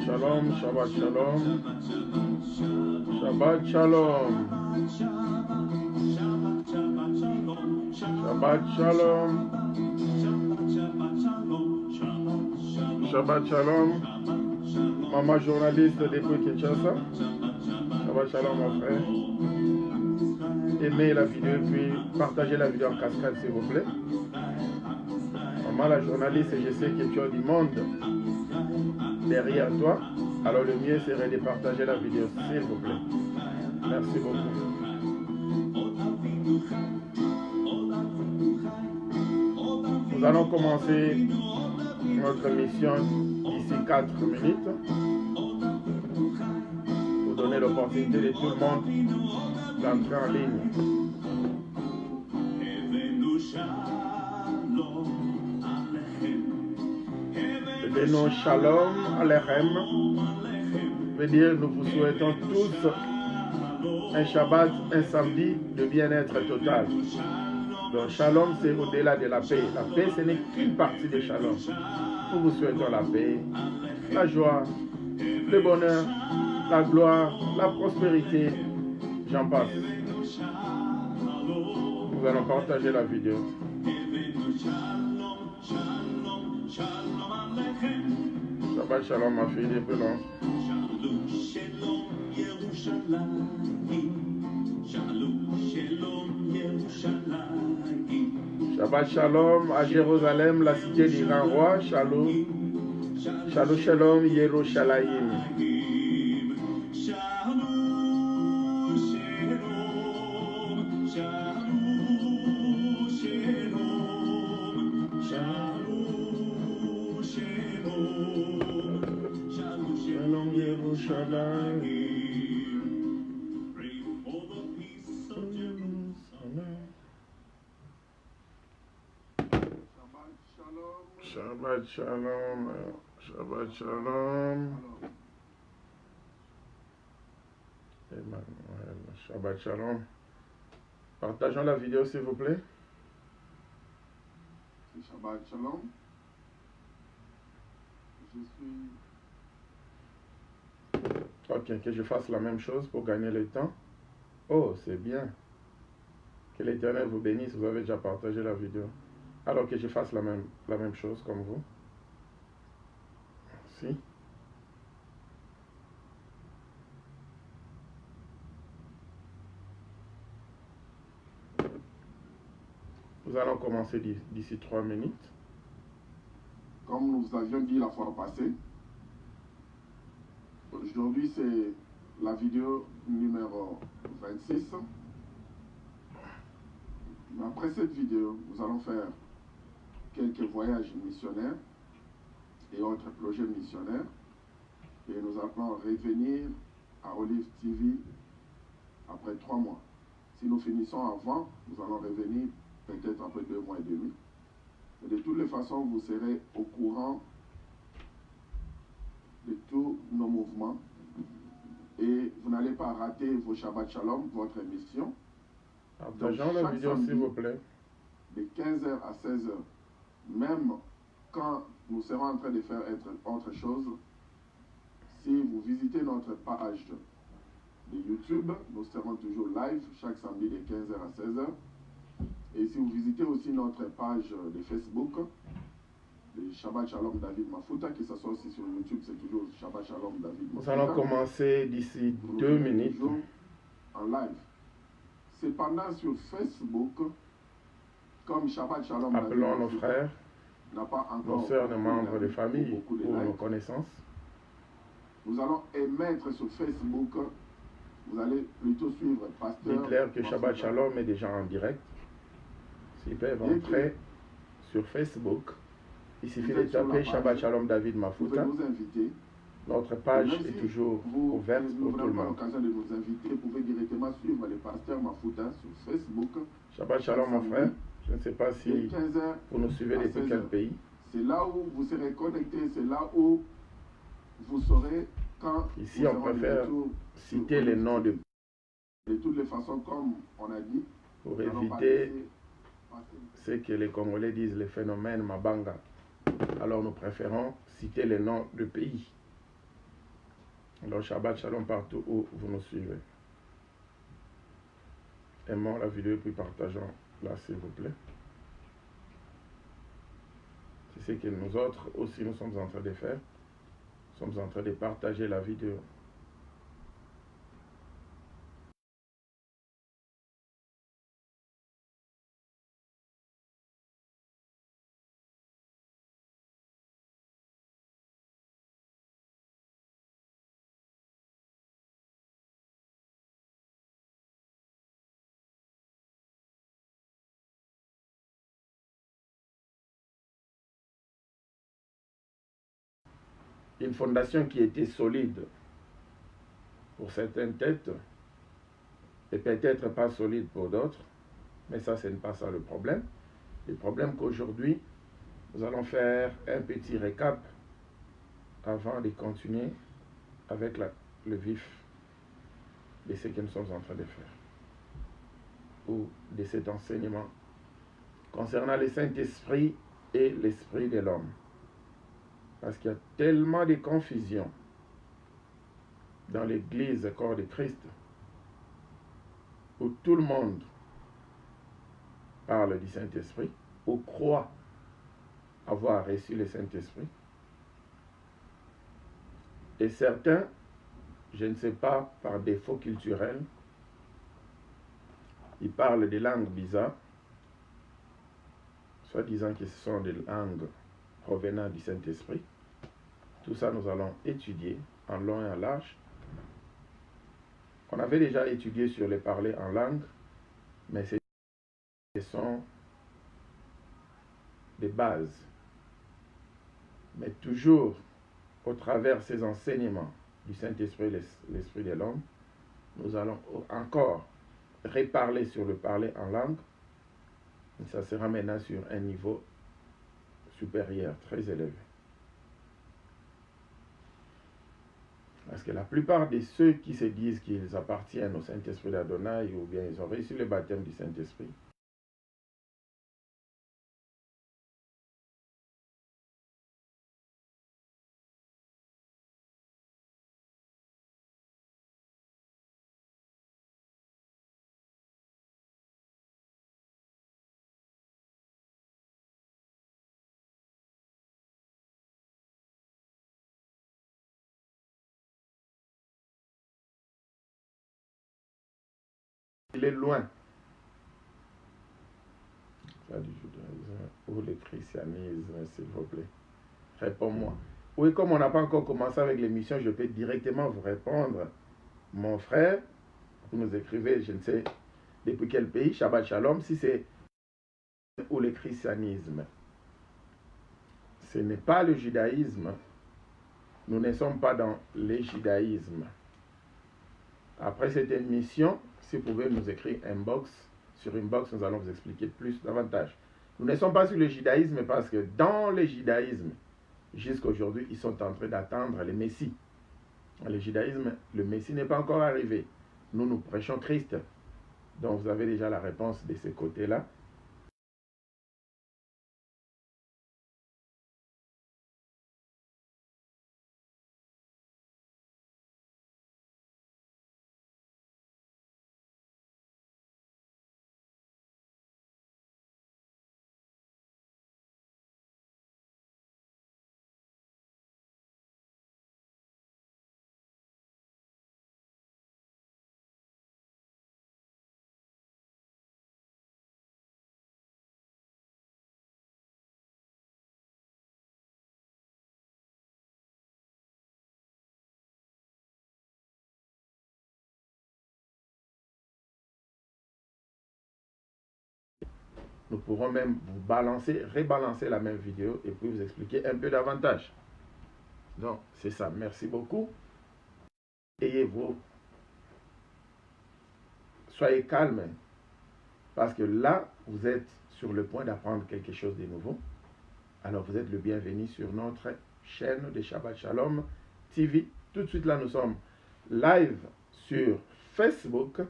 shalom, Shabbat shalom, Shabbat shalom, Shabbat shalom, Shabbat shalom, maman journaliste depuis Kinshasa, Shabbat shalom mon frère. Aimez la vidéo puis partagez la vidéo en cascade s'il vous plaît. Maman la journaliste, je sais que tu as du monde derrière toi, alors le mieux serait de partager la vidéo s'il vous plaît. Merci beaucoup. Nous allons commencer notre mission d'ici 4 minutes pour donner l'opportunité de tout le monde d'entrer en ligne. Le nom Shalom Alechem veut dire nous vous souhaitons tous un Shabbat, un samedi de bien-être total. Donc Shalom c'est au-delà de la paix. La paix ce n'est qu'une partie de Shalom. Nous vous souhaitons la paix, la joie, le bonheur, la gloire, la prospérité, j'en passe. Nous allons partager la vidéo. Shabbat shalom ma fille des pelons. Shabbat shalom à Jérusalem, la cité du grand roi. Shalom, shalom shalom Yerushalayim. Shabbat shalom, Shabbat shalom, Emmanuel, Shabbat shalom. Partageons la vidéo s'il vous plaît. Shabbat shalom. Je suis... Ok, que je fasse la même chose pour gagner le temps. Oh, c'est bien. Que l'Éternel vous bénisse, vous avez déjà partagé la vidéo. Alors que je fasse la même chose comme vous. Merci. Nous allons commencer d'ici 3 minutes. Comme nous vous avions dit la fois passée, aujourd'hui c'est la vidéo numéro 26. Après cette vidéo, nous allons faire quelques voyages missionnaires et autres projets missionnaires. Et nous allons revenir à Olive TV après 3 mois. Si nous finissons avant, nous allons revenir peut-être après 2 mois et demi. Et de toutes les façons, vous serez au courant de tous nos mouvements. Et vous n'allez pas rater vos Shabbat Shalom, votre émission. Partageons la vidéo s'il vous plaît. De 15h à 16h, même quand nous serons en train de faire autre chose, si vous visitez notre page de YouTube, nous serons toujours live chaque samedi de 15h à 16h. Et si vous visitez aussi notre page de Facebook, le Shabbat Shalom David Mafuta, qui s'assoit aussi sur YouTube, c'est toujours Shabbat Shalom David Mafuta. Nous allons commencer d'ici 2 minutes. En live. Cependant, sur Facebook, comme Shabbat Shalom appelons nos frères, nos sœurs, nos membres de famille ou nos connaissances. Nous allons émettre sur Facebook. Vous allez plutôt suivre Pasteur. Dites-leur que Shabbat Shalom est déjà en direct. S'ils peuvent entrer sur Facebook, il suffit de taper Shabbat Shalom David Mafuta. Vous pouvez nous inviter. Notre page est toujours ouverte pour tout le monde. L'occasion de nous inviter, vous pouvez directement suivre le pasteur Mafuta sur Facebook. Shabbat Shalom mon frère. Je ne sais pas si vous nous suivez depuis quel pays. C'est là où vous serez connecté, c'est là où vous saurez quand... Ici on préfère citer les noms de... De toutes les façons, comme on a dit, pour éviter ce que les Congolais disent, les phénomènes Mabanga. Alors nous préférons citer les noms de pays. Alors, Shabbat Shalom partout où vous nous suivez. Aimons la vidéo et puis partageons-la, s'il vous plaît. C'est ce que nous autres aussi nous sommes en train de faire. Nous sommes en train de partager la vidéo. Une fondation qui était solide pour certaines têtes et peut-être pas solide pour d'autres, mais ça, ce n'est pas ça le problème. Le problème qu'aujourd'hui, nous allons faire un petit récap avant de continuer avec le vif de ce que nous sommes en train de faire ou de cet enseignement concernant le Saint-Esprit et l'Esprit de l'homme. Parce qu'il y a tellement de confusion dans l'Église corps de Christ où tout le monde parle du Saint-Esprit ou croit avoir reçu le Saint-Esprit. Et certains, je ne sais pas, par défaut culturel, ils parlent des langues bizarres, soit disant que ce sont des langues provenant du Saint-Esprit. Tout ça, nous allons étudier en long et en large. On avait déjà étudié sur les parler en langue, mais ce sont des bases. Mais toujours au travers de ces enseignements du Saint-Esprit et l'Esprit de l'homme, nous allons encore reparler sur le parler en langue. Ça sera maintenant sur un niveau supérieur, très élevé. Parce que la plupart de ceux qui se disent qu'ils appartiennent au Saint-Esprit d'Adonai ou bien ils ont reçu le baptême du Saint-Esprit, il est loin. Ça, du judaïsme ou le christianisme, s'il vous plaît. Réponds-moi. Oui, comme on n'a pas encore commencé avec l'émission, je peux directement vous répondre. Mon frère, vous nous écrivez, je ne sais depuis quel pays, Shabbat Shalom, si c'est ou le christianisme. Ce n'est pas le judaïsme. Nous ne sommes pas dans le judaïsme. Après cette émission, si vous pouvez nous écrire inbox, sur inbox, nous allons vous expliquer plus davantage. Nous ne sommes pas sur le judaïsme parce que dans le judaïsme, jusqu'à aujourd'hui, ils sont en train d'attendre le Messie. Dans le judaïsme, le Messie n'est pas encore arrivé. Nous, nous prêchons Christ. Donc, vous avez déjà la réponse de ce côté-là. Nous pourrons même vous balancer, rebalancer la même vidéo et puis vous expliquer un peu davantage. Donc, c'est ça. Merci beaucoup. Ayez-vous. Soyez calme. Parce que là, vous êtes sur le point d'apprendre quelque chose de nouveau. Alors, vous êtes le bienvenu sur notre chaîne de Shabbat Shalom TV. Tout de suite, là, nous sommes live sur Facebook.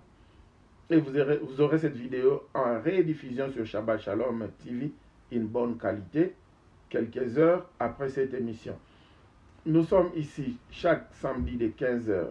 Et vous aurez cette vidéo en rediffusion sur Shabbat Shalom TV, une bonne qualité, quelques heures après cette émission. nous sommes ici chaque samedi de 15 h.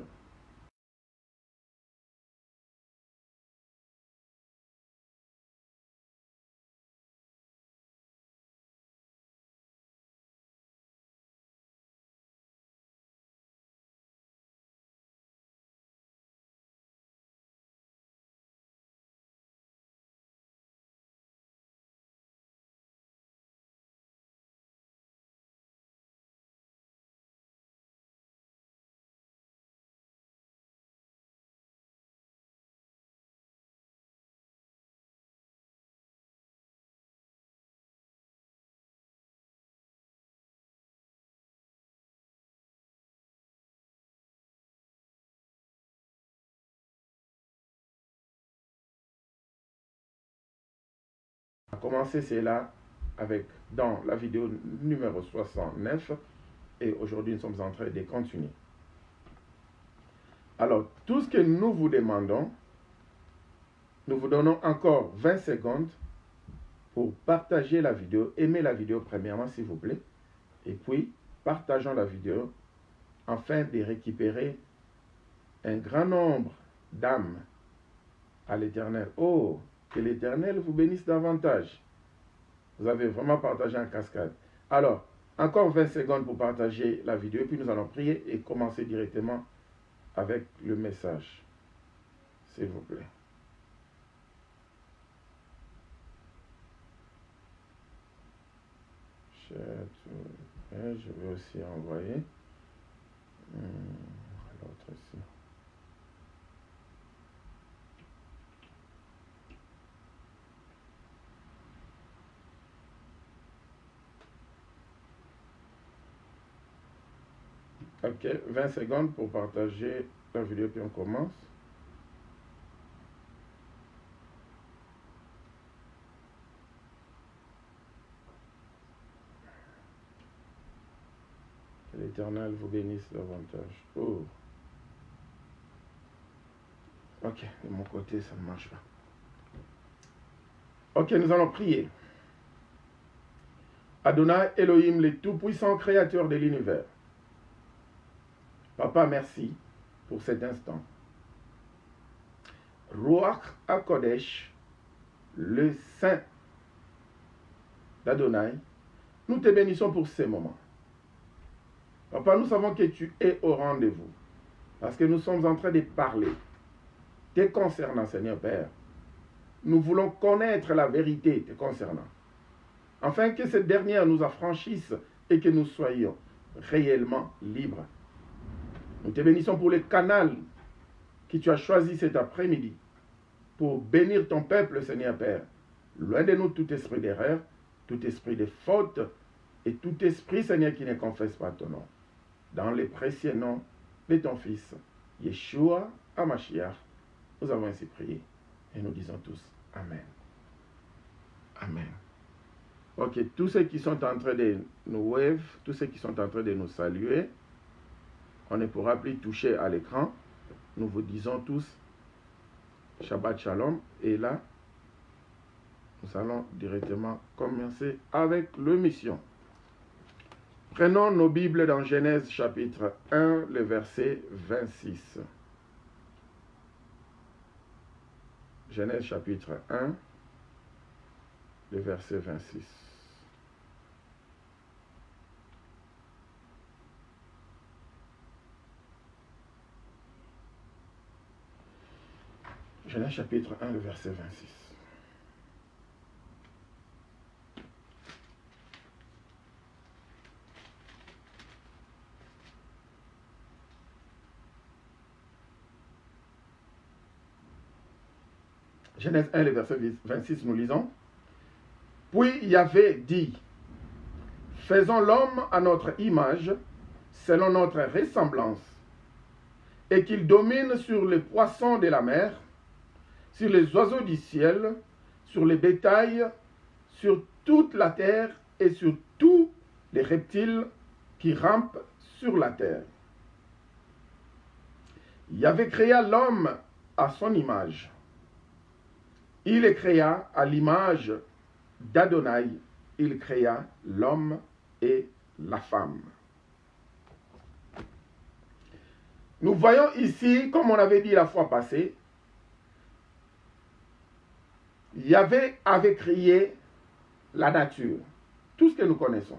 On a commencé cela avec dans la vidéo numéro 69 et aujourd'hui nous sommes en train de continuer. Alors, tout ce que nous vous demandons, nous vous donnons encore 20 secondes pour partager la vidéo, aimer la vidéo premièrement s'il vous plaît, et puis partageons la vidéo afin de récupérer un grand nombre d'âmes à l'Éternel. Oh, que l'Éternel vous bénisse davantage. Vous avez vraiment partagé en cascade. Alors, encore 20 secondes pour partager la vidéo, puis nous allons prier et commencer directement avec le message. S'il vous plaît. Je vais aussi envoyer l'autre ici. Ok, 20 secondes pour partager la vidéo, puis on commence. Que l'Éternel vous bénisse davantage. Oh. Ok, de mon côté, ça ne marche pas. Ok, nous allons prier. Adonai Elohim, le tout-puissant créateur de l'univers. Papa, merci pour cet instant. Ruach HaKodesh, le Saint d'Adonai, nous te bénissons pour ces moments. Papa, nous savons que tu es au rendez-vous, parce que nous sommes en train de parler te concernant, Seigneur Père. Nous voulons connaître la vérité te concernant, afin que cette dernière nous affranchisse et que nous soyons réellement libres. Nous te bénissons pour le canal que tu as choisi cet après-midi pour bénir ton peuple, Seigneur Père. Loin de nous tout esprit d'erreur, tout esprit de faute et tout esprit, Seigneur, qui ne confesse pas ton nom. Dans le précieux nom de ton Fils, Yeshua HaMashiach, nous avons ainsi prié et nous disons tous Amen. Amen. Ok, tous ceux qui sont en train de nous wave, tous ceux qui sont en train de nous saluer, on ne pourra plus toucher à l'écran. Nous vous disons tous Shabbat Shalom. Et là, nous allons directement commencer avec l'émission. Prenons nos Bibles dans Genèse chapitre 1, le verset 26. Genèse chapitre 1, le verset 26. Genèse chapitre 1, le verset 26. Genèse 1, le verset 26, nous lisons. Puis Yahvé dit, faisons l'homme à notre image, selon notre ressemblance, et qu'il domine sur les poissons de la mer, sur les oiseaux du ciel, sur les bétails, sur toute la terre et sur tous les reptiles qui rampent sur la terre. Yahvé créa l'homme à son image. Il les créa à l'image d'Adonai. Il créa l'homme et la femme. Nous voyons ici, comme on avait dit la fois passée, Yahvé avait créé la nature, tout ce que nous connaissons,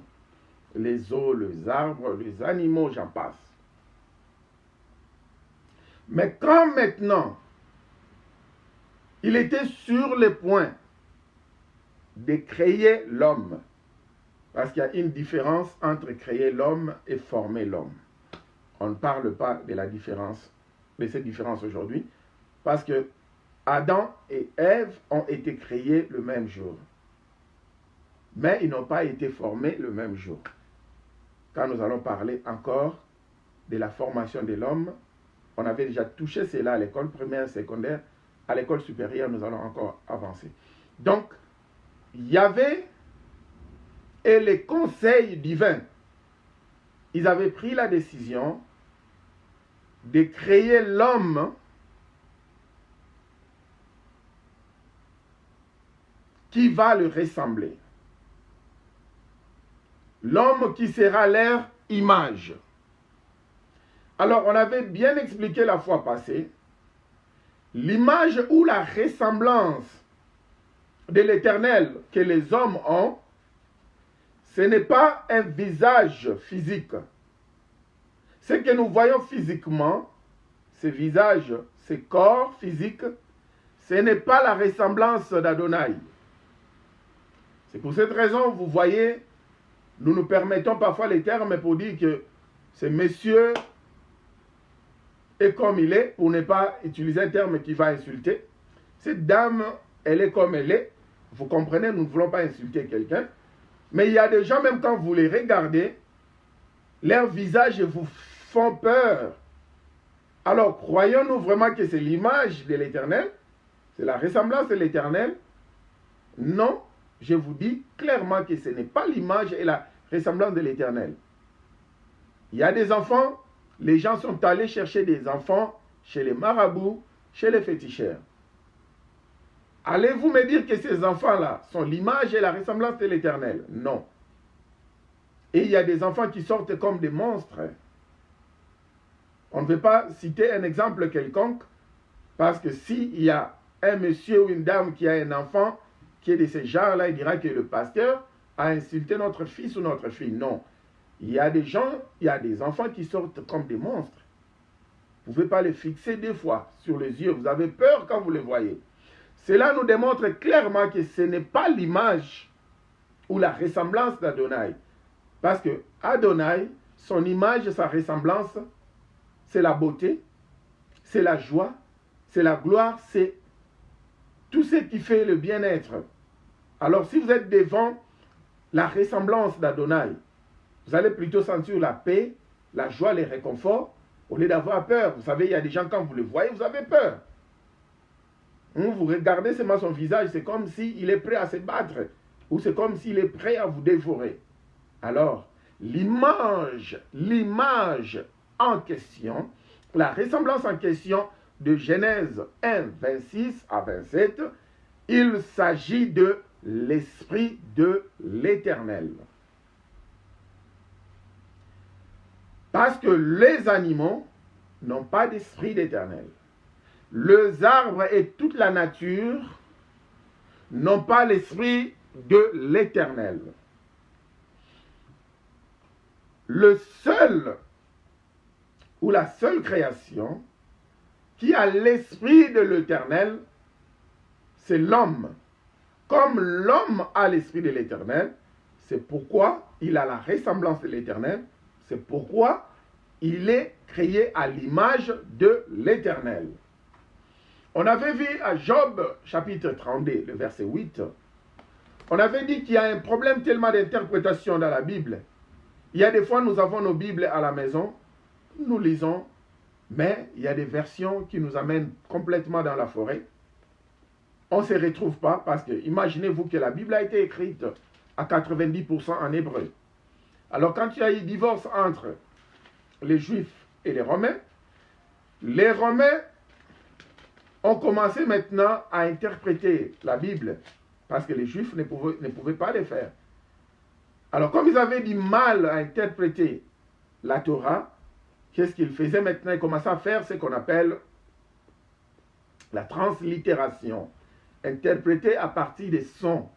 les eaux, les arbres, les animaux, j'en passe. Mais quand maintenant, il était sur le point de créer l'homme, parce qu'il y a une différence entre créer l'homme et former l'homme. On ne parle pas de la différence, de cette différence aujourd'hui, parce que Adam et Ève ont été créés le même jour. Mais ils n'ont pas été formés le même jour. Quand nous allons parler encore de la formation de l'homme, on avait déjà touché cela à l'école primaire, secondaire. À l'école supérieure, nous allons encore avancer. Donc, Yahvé et les conseils divins, ils avaient pris la décision de créer l'homme qui va le ressembler. L'homme qui sera leur image. Alors, on avait bien expliqué la fois passée, l'image ou la ressemblance de l'Éternel que les hommes ont, ce n'est pas un visage physique. Ce que nous voyons physiquement, ce visage, ce corps physique, ce n'est pas la ressemblance d'Adonai. C'est pour cette raison, vous voyez, nous nous permettons parfois les termes pour dire que ce monsieur est comme il est, pour ne pas utiliser un terme qui va insulter. Cette dame, elle est comme elle est. Vous comprenez, nous ne voulons pas insulter quelqu'un. Mais il y a des gens, même quand vous les regardez, leurs visages vous font peur. Alors, croyons-nous vraiment que c'est l'image de l'Éternel? C'est la ressemblance de l'Éternel? Non, je vous dis clairement que ce n'est pas l'image et la ressemblance de l'Éternel. Il y a des enfants, les gens sont allés chercher des enfants chez les marabouts, chez les féticheurs. Allez-vous me dire que ces enfants-là sont l'image et la ressemblance de l'Éternel? Non. Et il y a des enfants qui sortent comme des monstres. On ne veut pas citer un exemple quelconque, parce que s'il y a un monsieur ou une dame qui a un enfant qui est de ce genre-là, il dira que le pasteur a insulté notre fils ou notre fille. Non. Il y a des gens, il y a des enfants qui sortent comme des monstres. Vous ne pouvez pas les fixer deux fois sur les yeux. Vous avez peur quand vous les voyez. Cela nous démontre clairement que ce n'est pas l'image ou la ressemblance d'Adonai. Parce que Adonai, son image, sa ressemblance, c'est la beauté, c'est la joie, c'est la gloire, c'est tout ce qui fait le bien-être. Alors si vous êtes devant la ressemblance d'Adonai, vous allez plutôt sentir la paix, la joie, les réconforts, au lieu d'avoir peur. Vous savez, il y a des gens, quand vous le voyez, vous avez peur. Vous regardez seulement son visage, c'est comme s'il est prêt à se battre, ou c'est comme s'il est prêt à vous dévorer. Alors, l'image en question, la ressemblance en question de Genèse 1, 26 à 27, il s'agit de l'Esprit de l'Éternel. Parce que les animaux n'ont pas d'esprit d'Éternel. Les arbres et toute la nature n'ont pas l'esprit de l'Éternel. Le seul ou la seule création qui a l'esprit de l'Éternel, c'est l'homme. Comme l'homme a l'esprit de l'Éternel, c'est pourquoi il a la ressemblance de l'Éternel, c'est pourquoi il est créé à l'image de l'Éternel. On avait vu à Job, chapitre 32, le verset 8, on avait dit qu'il y a un problème tellement d'interprétation dans la Bible. Il y a des fois, nous avons nos Bibles à la maison, nous lisons, mais il y a des versions qui nous amènent complètement dans la forêt. On ne se retrouve pas parce que, imaginez-vous que la Bible a été écrite à 90% en hébreu. Alors quand il y a eu divorce entre les Juifs et les Romains ont commencé maintenant à interpréter la Bible parce que les Juifs ne pouvaient pas le faire. Alors comme ils avaient du mal à interpréter la Torah, qu'est-ce qu'il faisait maintenant? Il commençait à faire ce qu'on appelle la translittération, interpréter à partir des sons.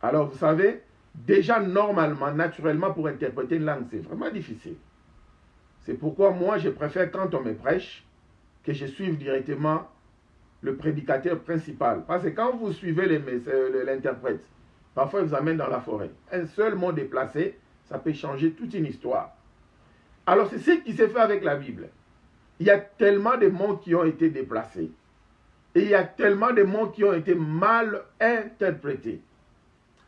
Alors, vous savez, déjà normalement, naturellement, pour interpréter une langue, c'est vraiment difficile. C'est pourquoi moi, je préfère, quand on me prêche, que je suive directement le prédicateur principal. Parce que quand vous suivez l'interprète, parfois il vous amène dans la forêt. Un seul mot déplacé, ça peut changer toute une histoire. Alors, c'est ce qui s'est fait avec la Bible. Il y a tellement de mots qui ont été déplacés. Et il y a tellement de mots qui ont été mal interprétés.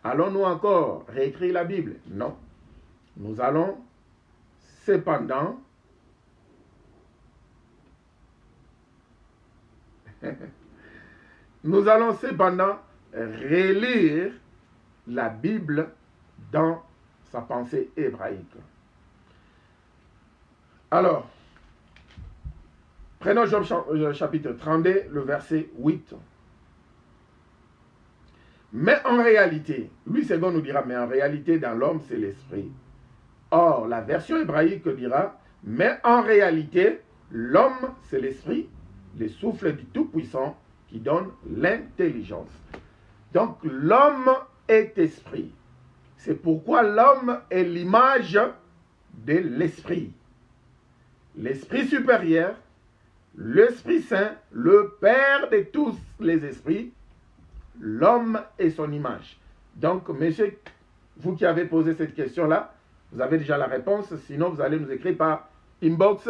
Allons-nous encore réécrire la Bible? Non. Nous allons cependant relire la Bible dans sa pensée hébraïque. Alors, prenons Job chapitre 32, le verset 8. Mais en réalité, Louis II nous dira, mais en réalité, dans l'homme, c'est l'esprit. Or, la version hébraïque dira, mais en réalité, l'homme, c'est l'esprit, le souffle du Tout-Puissant qui donne l'intelligence. Donc, l'homme est esprit. C'est pourquoi l'homme est l'image de l'esprit. L'esprit supérieur, l'Esprit Saint, le Père de tous les esprits, l'homme et son image. Donc, monsieur, vous qui avez posé cette question-là, vous avez déjà la réponse. Sinon, vous allez nous écrire par inbox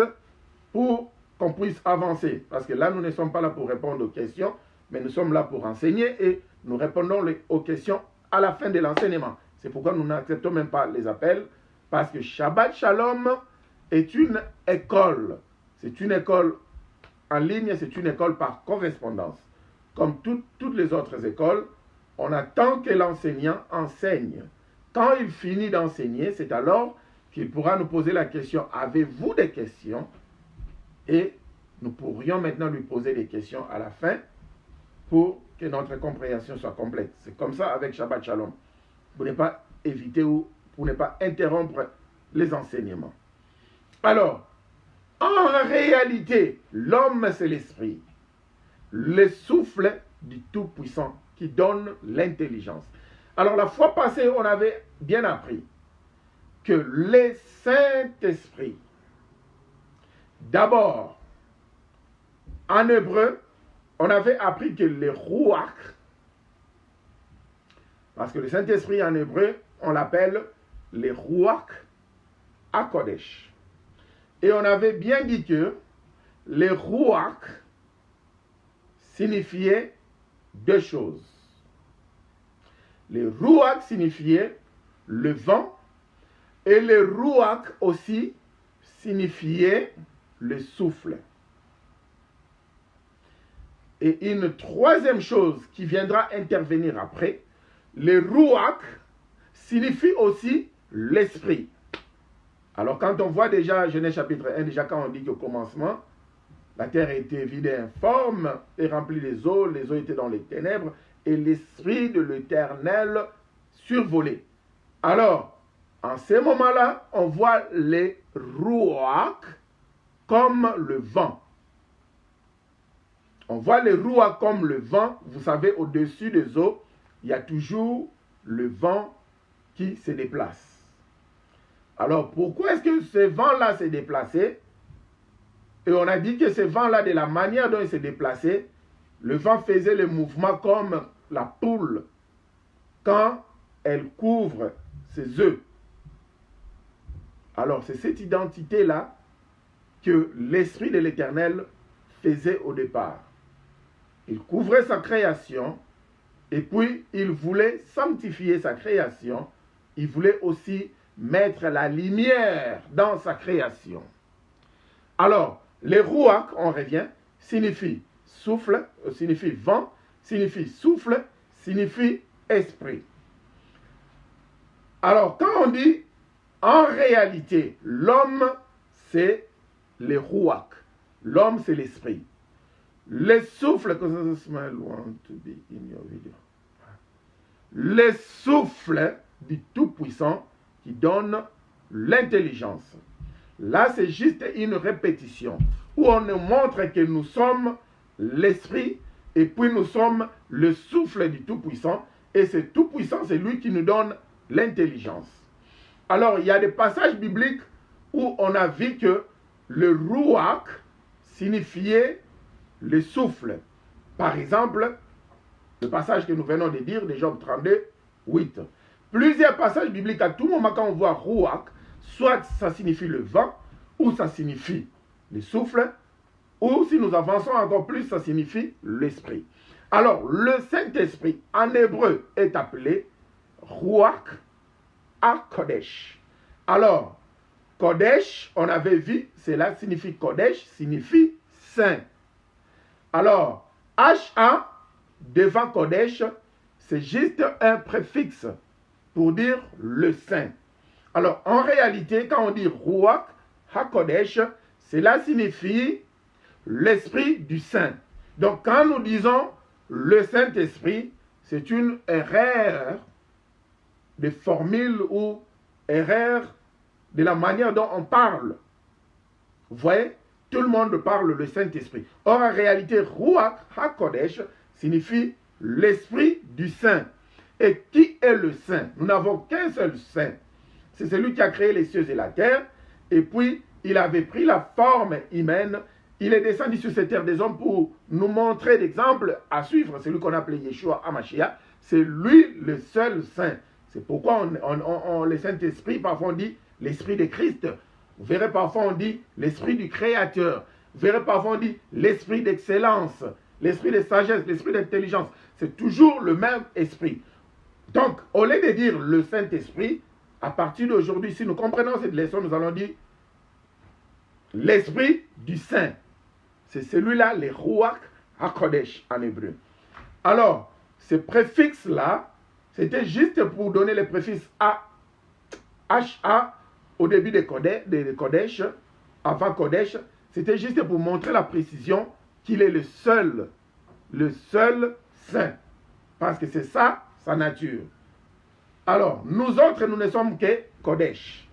pour qu'on puisse avancer. Parce que là, nous ne sommes pas là pour répondre aux questions, mais nous sommes là pour enseigner et nous répondons aux questions à la fin de l'enseignement. C'est pourquoi nous n'acceptons même pas les appels, parce que Shabbat Shalom est une école. C'est une école en ligne, c'est une école par correspondance. Comme toutes les autres écoles, on attend que l'enseignant enseigne. Quand il finit d'enseigner, c'est alors qu'il pourra nous poser la question, avez-vous des questions? Et nous pourrions maintenant lui poser des questions à la fin pour que notre compréhension soit complète. C'est comme ça avec Shabbat Shalom. Pour ne pas éviter ou pour ne pas interrompre les enseignements. Alors, en réalité, l'homme c'est l'esprit, le souffle du Tout-Puissant qui donne l'intelligence. Alors la fois passée, on avait bien appris que le Saint-Esprit, d'abord, en hébreu, on avait appris que le Ruach, parce que le Saint-Esprit en hébreu, on l'appelle le Ruach HaKodesh. Et on avait bien dit que le Ruach signifiait deux choses. Le Ruach signifiait le vent et le Ruach aussi signifiait le souffle. Et une troisième chose qui viendra intervenir après, le Ruach signifie aussi l'esprit. Alors quand on voit déjà Genèse chapitre 1, déjà quand on dit qu'au commencement, la terre était vide et informe et remplie les eaux étaient dans les ténèbres, et l'esprit de l'Éternel survolait. Alors, en ce moment-là, on voit les Ruach comme le vent. On voit les Ruach comme le vent. Vous savez, au-dessus des eaux, il y a toujours le vent qui se déplace. Alors, pourquoi est-ce que ce vent-là s'est déplacé? Et on a dit que ce vent-là, de la manière dont il s'est déplacé, le vent faisait le mouvement comme la poule quand elle couvre ses œufs. Alors, c'est cette identité-là que l'Esprit de l'Éternel faisait au départ. Il couvrait sa création et puis il voulait sanctifier sa création. Il voulait aussi mettre la lumière dans sa création. Alors, les Ruach, on revient, signifie souffle, signifie vent, signifie souffle, signifie esprit. Alors, quand on dit en réalité, l'homme, c'est les Ruach. L'homme, c'est l'esprit. Le souffle, le souffle du Tout-Puissant qui donne l'intelligence. Là, c'est juste une répétition où on nous montre que nous sommes l'Esprit et puis nous sommes le souffle du Tout-Puissant. Et ce Tout-Puissant, c'est lui qui nous donne l'intelligence. Alors, il y a des passages bibliques où on a vu que le Ruach signifiait le souffle. Par exemple, le passage que nous venons de dire de Job 32, 8. Plusieurs passages bibliques, à tout moment quand on voit Ruach, soit ça signifie le vent, ou ça signifie le souffle, ou si nous avançons encore plus, ça signifie l'esprit. Alors, le Saint-Esprit, en hébreu, est appelé Ruach HaKodesh. Alors, Kodesh, on avait vu, cela signifie Kodesh, signifie saint. Alors, HA, devant Kodesh, c'est juste un préfixe pour dire le saint. Alors, en réalité, quand on dit Ruach HaKodesh, cela signifie l'esprit du saint. Donc, quand nous disons le Saint-Esprit, c'est une erreur de formule ou erreur de la manière dont on parle. Vous voyez, tout le monde parle le Saint-Esprit. Or, en réalité, Ruach HaKodesh signifie l'Esprit du Saint. Et qui est le Saint? Nous n'avons qu'un seul Saint. C'est celui qui a créé les cieux et la terre. Et puis, il avait pris la forme humaine. Il est descendu sur cette terre des hommes pour nous montrer l'exemple à suivre. C'est lui qu'on appelait Yeshua HaMashiach. C'est lui le seul Saint. C'est pourquoi le Saint-Esprit, parfois on dit l'Esprit de Christ. Vous verrez parfois on dit l'Esprit du Créateur. Vous verrez parfois on dit l'Esprit d'excellence, l'Esprit de sagesse, l'Esprit d'intelligence. C'est toujours le même Esprit. Donc, au lieu de dire le Saint-Esprit, à partir d'aujourd'hui, si nous comprenons cette leçon, nous allons dire l'Esprit du Saint. C'est celui-là, le Ruach HaKodesh en hébreu. Alors, ce préfixe-là, c'était juste pour donner le préfixe A, HA, au début de Kodesh, avant Kodesh. C'était juste pour montrer la précision qu'il est le seul Saint. Parce que c'est ça, sa nature. Alors, nous autres, nous ne sommes que Kodesh.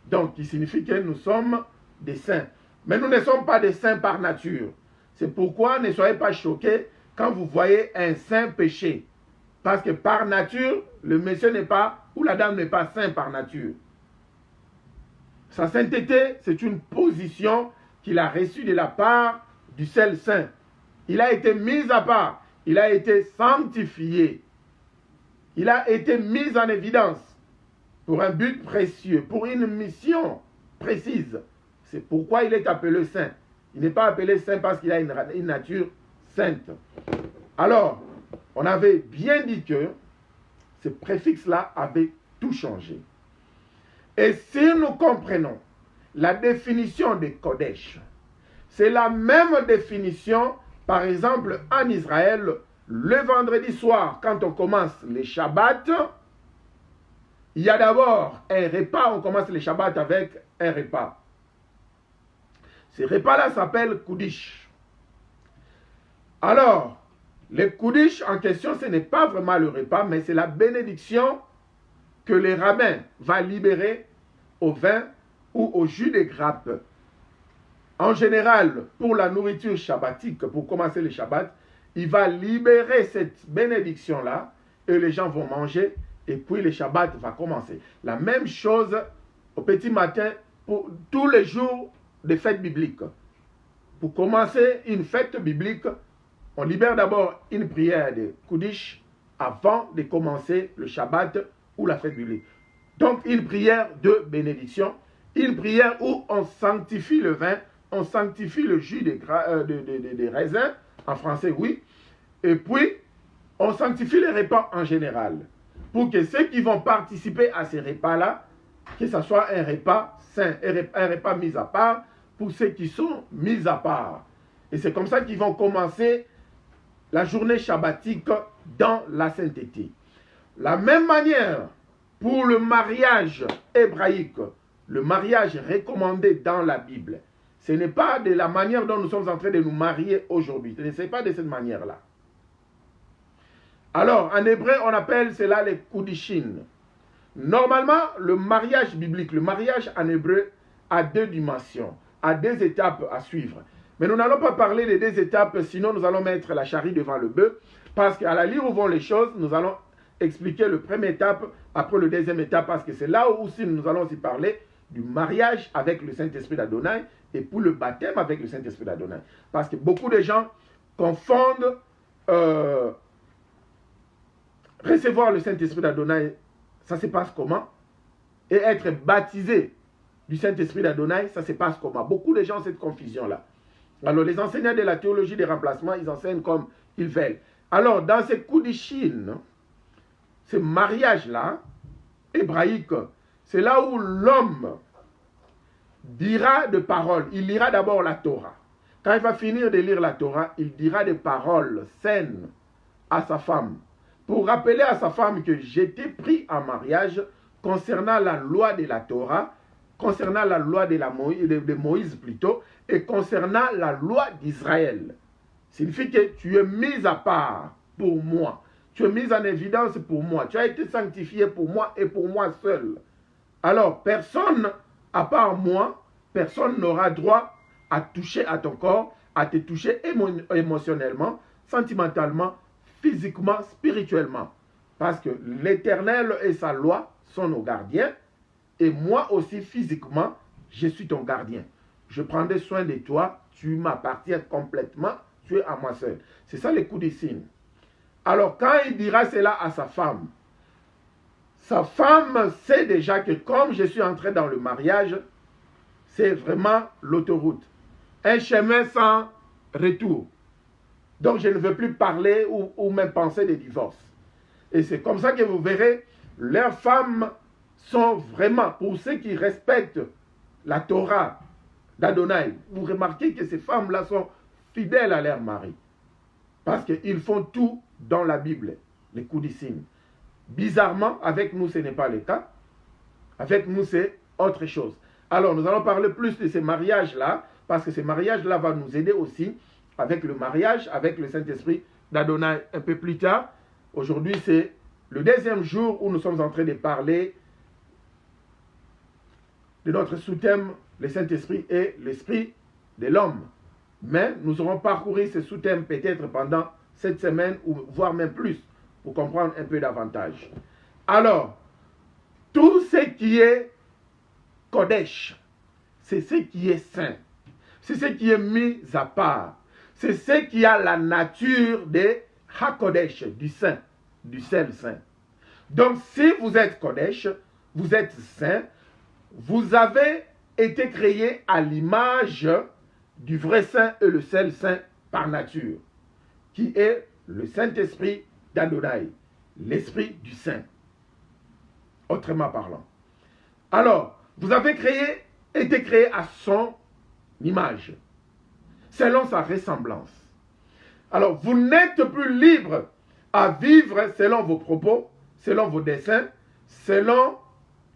Donc, qui signifie que nous sommes des saints. Mais nous ne sommes pas des saints par nature. C'est pourquoi ne soyez pas choqués quand vous voyez un saint pécher. Parce que par nature, le monsieur n'est pas, ou la dame n'est pas saint par nature. Sa sainteté, c'est une position qu'il a reçue de la part du seul saint. Il a été mis à part. Il a été sanctifié. Il a été mis en évidence pour un but précieux, pour une mission précise. C'est pourquoi il est appelé saint. Il n'est pas appelé saint parce qu'il a une nature sainte. Alors, on avait bien dit que ce préfixe-là avait tout changé. Et si nous comprenons la définition de Kodesh, c'est la même définition, par exemple, en Israël, le vendredi soir, quand on commence les Shabbats, il y a d'abord un repas, on commence les Shabbats avec un repas. Ce repas-là s'appelle Koudish. Alors, le Koudish en question, ce n'est pas vraiment le repas, mais c'est la bénédiction que les rabbins vont libérer au vin ou au jus de grappe. En général, pour la nourriture shabbatique, pour commencer le Shabbat, il va libérer cette bénédiction-là et les gens vont manger et puis le Shabbat va commencer. La même chose au petit matin pour tous les jours de fêtes bibliques. Pour commencer une fête biblique, on libère d'abord une prière de Koudish avant de commencer le Shabbat ou la fête biblique. Donc une prière de bénédiction, une prière où on sanctifie le vin, on sanctifie le jus de raisin, en français oui, et puis on sanctifie les repas en général, pour que ceux qui vont participer à ces repas-là, que ce soit un repas saint, un repas mis à part, pour ceux qui sont mis à part. Et c'est comme ça qu'ils vont commencer la journée shabbatique dans la sainteté. La même manière, pour le mariage hébraïque, le mariage recommandé dans la Bible, ce n'est pas de la manière dont nous sommes en train de nous marier aujourd'hui. Ce n'est pas de cette manière-là. Alors, en hébreu, on appelle cela les koudishin. Normalement, le mariage biblique, le mariage en hébreu, a deux dimensions, a deux étapes à suivre. Mais nous n'allons pas parler des deux étapes, sinon nous allons mettre la charrue devant le bœuf, parce qu'à la lire où vont les choses, nous allons expliquer le première étape, après le deuxième étape, parce que c'est là où aussi nous allons aussi parler du mariage avec le Saint-Esprit d'Adonai et pour le baptême avec le Saint-Esprit d'Adonai. Parce que beaucoup de gens confondent recevoir le Saint-Esprit d'Adonai, ça se passe comment? Et être baptisé du Saint-Esprit d'Adonai, ça se passe comment? Beaucoup de gens ont cette confusion-là. Alors, les enseignants de la théologie des remplacements, ils enseignent comme ils veulent. Alors, dans ces coups de Chine, ce mariage-là, hébraïque, c'est là où l'homme dira de paroles. Il lira d'abord la Torah. Quand il va finir de lire la Torah, il dira des paroles saines à sa femme, pour rappeler à sa femme que j'étais pris en mariage concernant la loi de la Torah, concernant la loi de Moïse plutôt, et concernant la loi d'Israël. Signifie que tu es mis à part pour moi. Tu es mis en évidence pour moi. Tu as été sanctifié pour moi et pour moi seul. Alors, personne, à part moi, personne n'aura droit à toucher à ton corps, à te toucher émotionnellement, sentimentalement, physiquement, spirituellement. Parce que l'Éternel et sa loi sont nos gardiens. Et moi aussi, physiquement, je suis ton gardien. Je prendrai soin de toi. Tu m'appartiens complètement. Tu es à moi seul. C'est ça les coups de signe. Alors, quand il dira cela à sa femme sait déjà que comme je suis entré dans le mariage, c'est vraiment l'autoroute. Un chemin sans retour. Donc, je ne veux plus parler ou même penser de divorce. Et c'est comme ça que vous verrez, leurs femmes sont vraiment, pour ceux qui respectent la Torah d'Adonai, vous remarquez que ces femmes-là sont fidèles à leur mari. Parce qu'ils font tout dans la Bible, les coups de signe. Bizarrement, avec nous, ce n'est pas le cas. Avec nous, c'est autre chose. Alors, nous allons parler plus de ces mariages-là, parce que ces mariages-là vont nous aider aussi avec le mariage, avec le Saint-Esprit d'Adonai un peu plus tard. Aujourd'hui, c'est le deuxième jour où nous sommes en train de parler de notre sous-thème, le Saint-Esprit et l'Esprit de l'homme. Mais nous aurons parcouru ce sous-thème peut-être pendant cette semaine, ou voire même plus, pour comprendre un peu davantage. Alors, tout ce qui est Kodesh, c'est ce qui est saint. C'est ce qui est mis à part. C'est ce qui a la nature de HaKodesh, du saint, du seul saint. Donc, si vous êtes Kodesh, vous êtes saint, vous avez été créé à l'image du vrai saint et le seul saint par nature, qui est le Saint-Esprit d'Adonai, l'Esprit du Saint, autrement parlant. Alors, vous avez été créé à son image, selon sa ressemblance. Alors, vous n'êtes plus libre à vivre selon vos propos, selon vos desseins, selon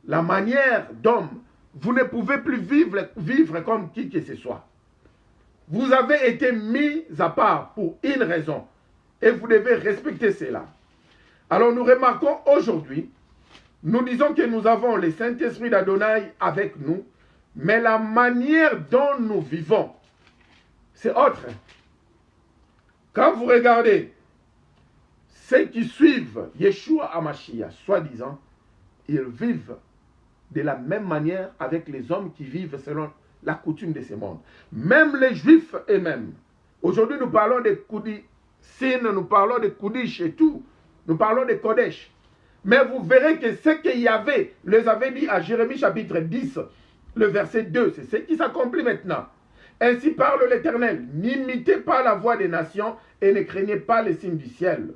la manière d'homme. Vous ne pouvez plus vivre comme qui que ce soit. Vous avez été mis à part pour une raison. Et vous devez respecter cela. Alors nous remarquons aujourd'hui, nous disons que nous avons le Saint-Esprit d'Adonai avec nous, mais la manière dont nous vivons, c'est autre. Quand vous regardez ceux qui suivent Yeshua HaMashiach, soi-disant, ils vivent de la même manière avec les hommes qui vivent selon la coutume de ce monde. Même les Juifs eux-mêmes. Aujourd'hui, nous parlons de Koudissin, nous parlons de Koudish et tout. Nous parlons de Kodesh. Mais vous verrez que ce qu'il y avait, les avait dit à Jérémie chapitre 10, le verset 2, c'est ce qui s'accomplit maintenant. Ainsi parle l'Éternel, n'imitez pas la voix des nations et ne craignez pas les signes du ciel.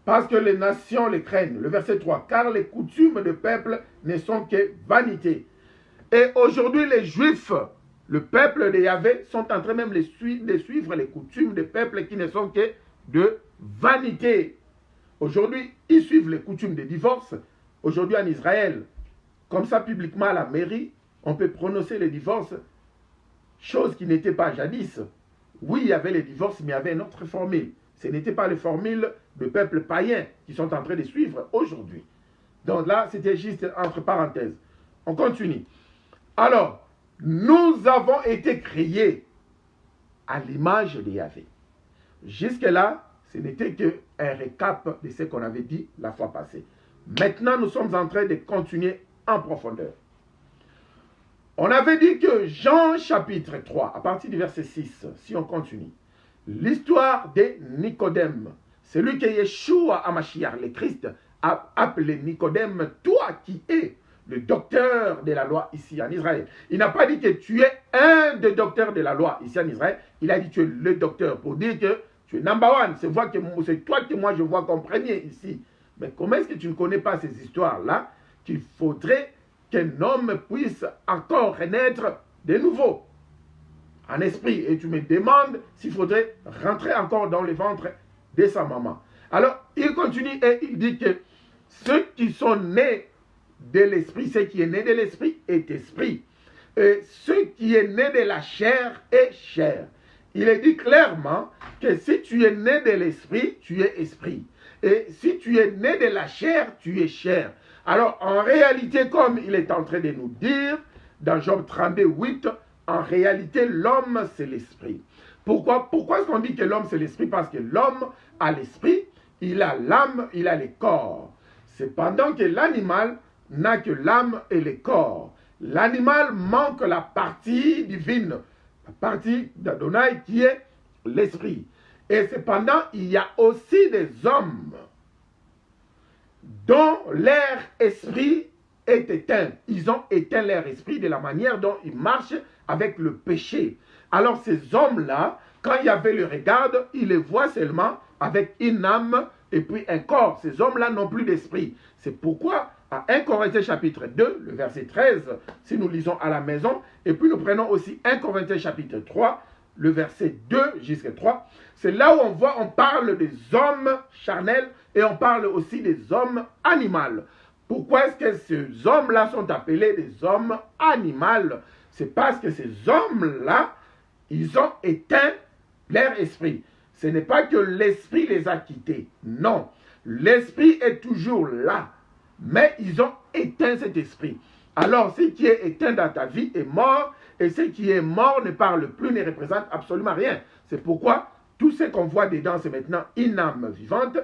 Parce que les nations les craignent. Le verset 3, car les coutumes de peuple ne sont que vanité. Et aujourd'hui, les Juifs, le peuple de Yahvé, sont en train même de suivre les coutumes des peuples qui ne sont que de vanité. Aujourd'hui, ils suivent les coutumes des divorces. Aujourd'hui, en Israël, comme ça, publiquement à la mairie, on peut prononcer les divorces, chose qui n'était pas jadis. Oui, il y avait les divorces, mais il y avait une autre formule. Ce n'était pas les formules de peuples païens qui sont en train de suivre aujourd'hui. Donc là, c'était juste entre parenthèses. On continue. Alors, nous avons été créés à l'image de Yahvé. Jusque-là, ce n'était qu'un récap de ce qu'on avait dit la fois passée. Maintenant, nous sommes en train de continuer en profondeur. On avait dit que Jean chapitre 3, à partir du verset 6, si on continue, l'histoire de Nicodème, celui que Yeshua Hamashiach, le Christ, a appelé Nicodème, toi qui es le docteur de la loi ici en Israël. Il n'a pas dit que tu es un des docteurs de la loi ici en Israël, il a dit que tu es le docteur, pour dire que tu es number one, c'est toi que moi je vois comme premier ici. Mais comment est-ce que tu ne connais pas ces histoires-là, qu'il faudrait qu'un homme puisse encore renaître de nouveau en esprit? Et tu me demandes s'il faudrait rentrer encore dans le ventre de sa maman. Alors, il continue et il dit que ceux qui sont nés de l'esprit, ce qui est né de l'esprit est esprit. Et ce qui est né de la chair est chair. Il est dit clairement que si tu es né de l'esprit, tu es esprit. Et si tu es né de la chair, tu es chair. Alors, en réalité, comme il est en train de nous dire, dans Job 32, 8, en réalité, l'homme, c'est l'esprit. Pourquoi est-ce qu'on dit que l'homme, c'est l'esprit? Parce que l'homme a l'esprit, il a l'âme, il a le corps. Cependant que l'animal n'a que l'âme et le corps. L'animal manque la partie divine, la partie d'Adonai qui est l'esprit. Et cependant, il y a aussi des hommes dont leur esprit est éteint. Ils ont éteint leur esprit de la manière dont ils marchent avec le péché. Alors ces hommes-là, quand il y avait le regard, ils les voient seulement avec une âme et puis un corps. Ces hommes-là n'ont plus d'esprit. C'est pourquoi, à 1 Corinthiens chapitre 2, le verset 13, si nous lisons à la maison, et puis nous prenons aussi 1 Corinthiens chapitre 3, le verset 2 jusqu'à 3, c'est là où on parle des hommes charnels et on parle aussi des hommes animaux. Pourquoi est-ce que ces hommes-là sont appelés des hommes animaux? C'est parce que ces hommes-là, ils ont éteint leur esprit. Ce n'est pas que l'esprit les a quittés. Non. L'esprit est toujours là. Mais ils ont éteint cet esprit. Alors, ce qui est éteint dans ta vie est mort. Et ce qui est mort ne parle plus, ne représente absolument rien. C'est pourquoi tout ce qu'on voit dedans, c'est maintenant une âme vivante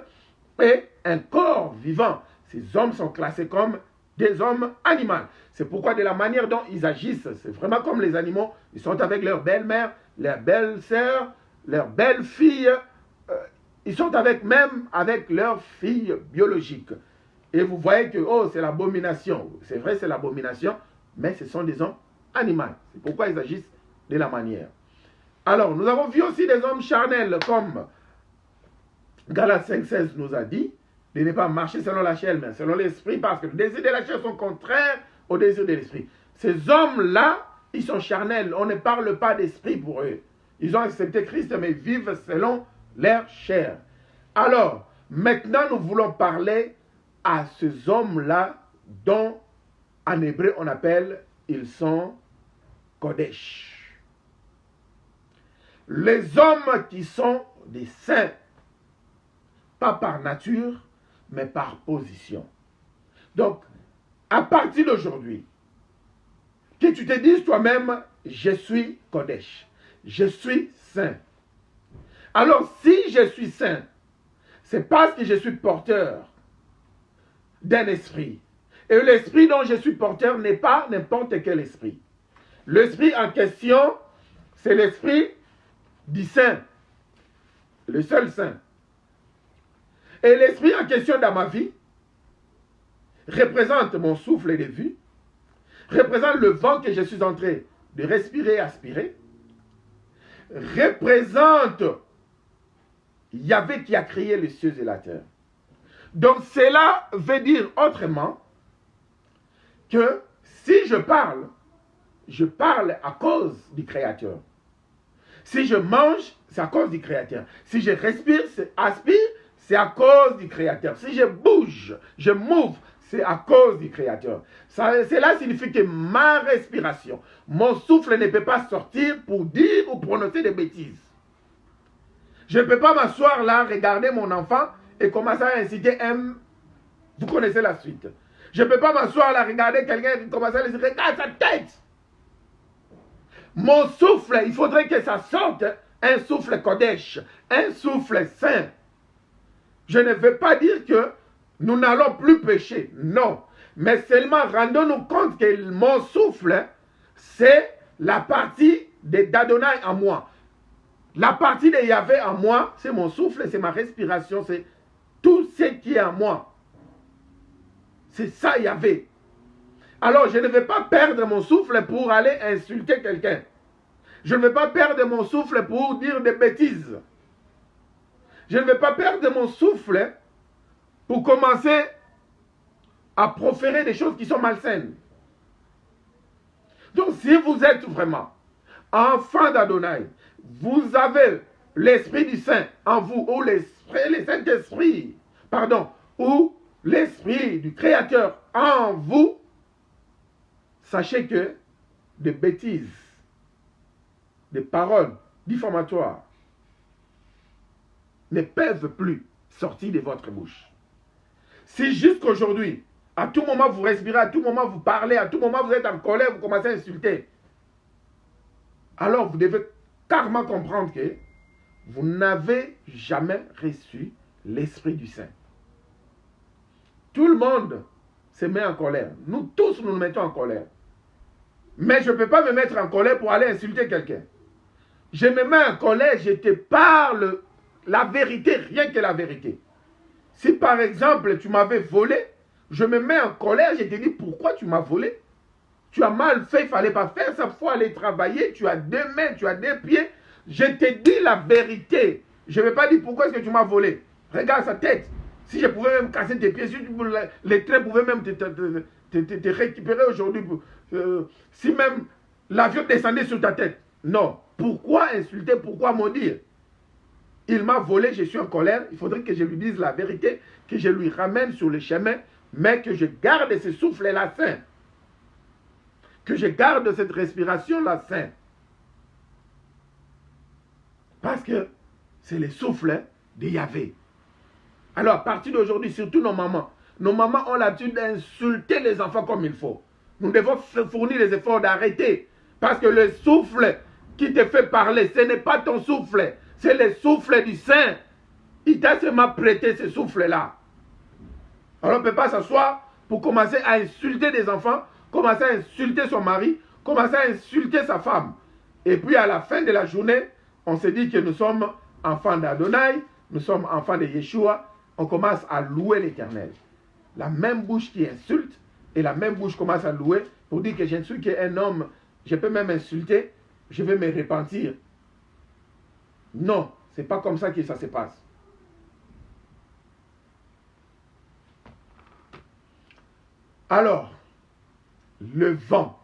et un corps vivant. Ces hommes sont classés comme des hommes animaux. C'est pourquoi de la manière dont ils agissent, c'est vraiment comme les animaux. Ils sont avec leur belle-mère, leur belle-sœur, leur belle-fille. Ils sont même avec leur fille biologique. Et vous voyez que, oh, c'est l'abomination. C'est vrai, c'est l'abomination, mais ce sont des hommes animaux. C'est pourquoi ils agissent de la manière. Alors, nous avons vu aussi des hommes charnels, comme Galates 5,16 nous a dit, de ne pas marcher selon la chair, mais selon l'esprit, parce que les désirs de la chair sont contraires aux désirs de l'esprit. Ces hommes-là, ils sont charnels. On ne parle pas d'esprit pour eux. Ils ont accepté Christ, mais vivent selon leur chair. Alors, maintenant, nous voulons parler à ces hommes-là, dont en hébreu on appelle, ils sont Kodesh. Les hommes qui sont des saints, pas par nature, mais par position. Donc, à partir d'aujourd'hui, que tu te dises toi-même, je suis Kodesh, je suis saint. Alors, si je suis saint, c'est parce que je suis porteur d'un esprit. Et l'esprit dont je suis porteur n'est pas n'importe quel esprit. L'esprit en question, c'est l'esprit du saint, le seul saint. Et l'esprit en question dans ma vie représente mon souffle de vie, représente le vent que je suis en train de respirer et aspirer, représente Yahvé qui a créé les cieux et la terre. Donc cela veut dire autrement que si je parle à cause du Créateur. Si je mange, c'est à cause du Créateur. Si je respire, aspire, c'est à cause du Créateur. Si je bouge, je move, c'est à cause du Créateur. Cela signifie que ma respiration, mon souffle ne peut pas sortir pour dire ou prononcer des bêtises. Je ne peux pas m'asseoir là, regarder mon enfant et commencer à inciter un... Vous connaissez la suite. Je ne peux pas m'asseoir là, regarder quelqu'un et commencer à lui dire, regarde sa tête. Mon souffle, il faudrait que ça sorte un souffle Kodesh, un souffle saint. Je ne veux pas dire que nous n'allons plus pécher, non. Mais seulement rendons-nous compte que mon souffle, c'est la partie d'Adonai en moi. La partie de Yahvé en moi, c'est mon souffle, c'est ma respiration, c'est tout ce qui est en moi. C'est ça Yahvé. Alors je ne vais pas perdre mon souffle pour aller insulter quelqu'un. Je ne vais pas perdre mon souffle pour dire des bêtises. Je ne vais pas perdre mon souffle pour commencer à proférer des choses qui sont malsaines. Donc si vous êtes vraiment enfant d'Adonai, vous avez l'Esprit du Saint en vous, ou l'Esprit, le Saint-Esprit, pardon, ou l'Esprit du Créateur en vous, sachez que des bêtises, des paroles diffamatoires ne peuvent plus sortir de votre bouche. Si jusqu'aujourd'hui, à tout moment vous respirez, à tout moment vous parlez, à tout moment vous êtes en colère, vous commencez à insulter, alors vous devez carrément comprendre que vous n'avez jamais reçu l'Esprit du Saint. Tout le monde se met en colère. Nous tous nous mettons en colère. Mais je ne peux pas me mettre en colère pour aller insulter quelqu'un. Je me mets en colère, je te parle la vérité, rien que la vérité. Si par exemple tu m'avais volé, je me mets en colère, je te dis pourquoi tu m'as volé. Tu as mal fait, il ne fallait pas faire ça, il faut aller travailler, tu as 2 mains, tu as 2 pieds. Je te dis la vérité. Je ne vais pas dire pourquoi est-ce que tu m'as volé. Regarde sa tête. Si je pouvais même casser tes pieds, si les traits pouvaient même te récupérer aujourd'hui. Si même l'avion descendait sur ta tête. Non. Pourquoi insulter, pourquoi maudire? Il m'a volé, je suis en colère. Il faudrait que je lui dise la vérité, que je lui ramène sur le chemin, mais que je garde ce souffle-là sain. Que je garde cette respiration-là sain. Parce que c'est le souffle de Yahvé. Alors, à partir d'aujourd'hui, surtout nos mamans ont l'habitude d'insulter les enfants comme il faut. Nous devons fournir les efforts d'arrêter. Parce que le souffle qui te fait parler, ce n'est pas ton souffle. C'est le souffle du Saint. Il t'a seulement prêté ce souffle-là. Alors, on ne peut pas s'asseoir pour commencer à insulter des enfants, commencer à insulter son mari, commencer à insulter sa femme. Et puis, à la fin de la journée, on se dit que nous sommes enfants d'Adonai, nous sommes enfants de Yeshua. On commence à louer l'Éternel. La même bouche qui insulte et la même bouche commence à louer pour dire que je ne suis qu'un homme, je peux même insulter, je vais me repentir. Non, ce n'est pas comme ça que ça se passe. Alors, le vent.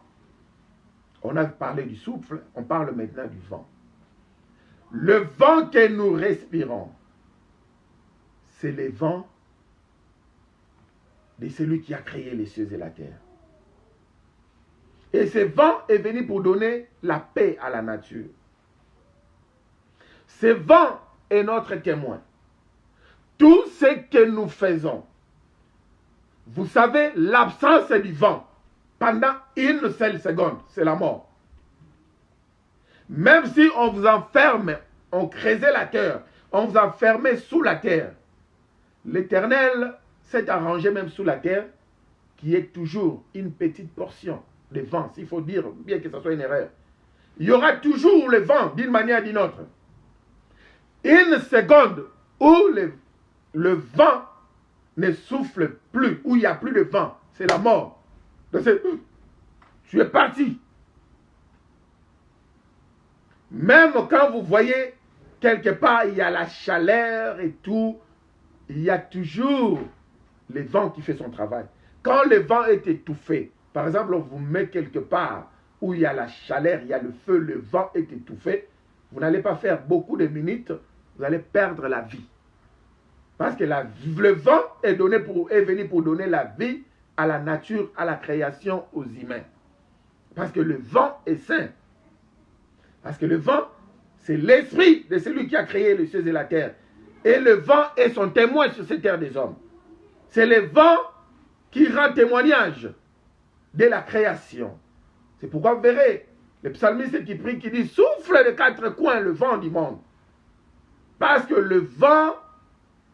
On a parlé du souffle, on parle maintenant du vent. Le vent que nous respirons, c'est le vent de celui qui a créé les cieux et la terre. Et ce vent est venu pour donner la paix à la nature. Ce vent est notre témoin. Tout ce que nous faisons, vous savez, l'absence du vent pendant une seule seconde, c'est la mort. Même si on vous enferme, on creusait la terre, on vous enfermait sous la terre, l'Éternel s'est arrangé même sous la terre, qui est toujours une petite portion de vent, s'il faut dire, bien que ce soit une erreur. Il y aura toujours le vent, d'une manière ou d'une autre. Une seconde où le vent ne souffle plus, où il n'y a plus de vent, c'est la mort. Donc tu es parti. Même quand vous voyez quelque part, il y a la chaleur et tout, il y a toujours le vent qui fait son travail. Quand le vent est étouffé, par exemple, on vous met quelque part où il y a la chaleur, il y a le feu, le vent est étouffé, vous n'allez pas faire beaucoup de minutes, vous allez perdre la vie. Parce que le vent est venu pour donner la vie à la nature, à la création, aux humains. Parce que le vent est saint. Parce que le vent, c'est l'esprit de celui qui a créé les cieux et la terre. Et le vent est son témoin sur cette terre des hommes. C'est le vent qui rend témoignage de la création. C'est pourquoi vous verrez, Le psalmiste qui prie, qui dit, souffle de quatre coins le vent du monde. Parce que le vent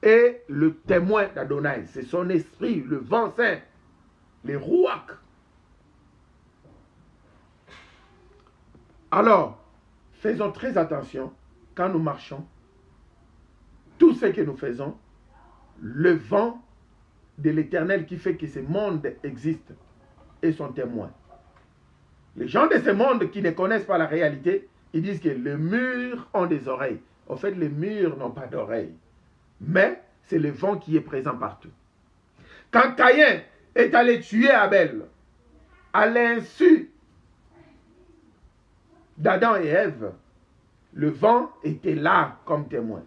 est le témoin d'Adonai. C'est son esprit, le vent saint, les rouaks. Alors, faisons très attention quand nous marchons. Tout ce que nous faisons, le vent de l'Éternel qui fait que ce monde existe est son témoin. Les gens de ce monde qui ne connaissent pas la réalité, ils disent que les murs ont des oreilles. En fait, les murs n'ont pas d'oreilles. Mais c'est le vent qui est présent partout. Quand Caïn est allé tuer Abel, à l'insu d'Adam et Ève, le vent était là comme témoin.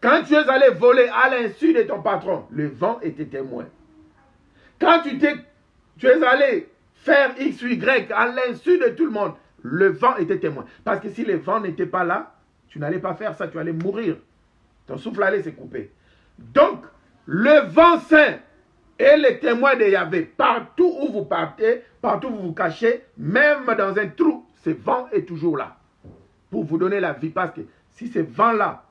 Quand tu es allé voler à l'insu de ton patron, le vent était témoin. Quand tu es allé faire X ou Y à l'insu de tout le monde, le vent était témoin. Parce que si le vent n'était pas là, tu n'allais pas faire ça, tu allais mourir. Ton souffle allait se couper. Donc, le vent saint est le témoin de Yahvé. Partout où vous partez, partout où vous vous cachez, même dans un trou, ce vent est toujours là. Pour vous donner la vie. Parce que si ce vent-là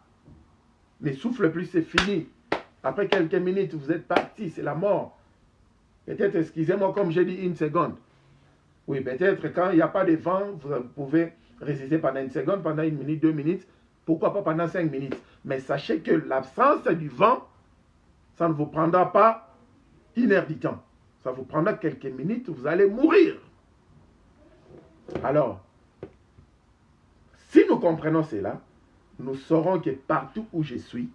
ne souffle plus, c'est fini. Après quelques minutes, vous êtes parti, c'est la mort. Peut-être, excusez-moi, comme j'ai dit, une seconde. Oui, peut-être quand il n'y a pas de vent, vous pouvez résister pendant une seconde, pendant une minute, 2 minutes, pourquoi pas pendant 5 minutes. Mais sachez que l'absence du vent, ça ne vous prendra pas 1 heure du temps. Ça vous prendra quelques minutes, vous allez mourir. Alors, si nous comprenons cela, nous saurons que partout où je suis,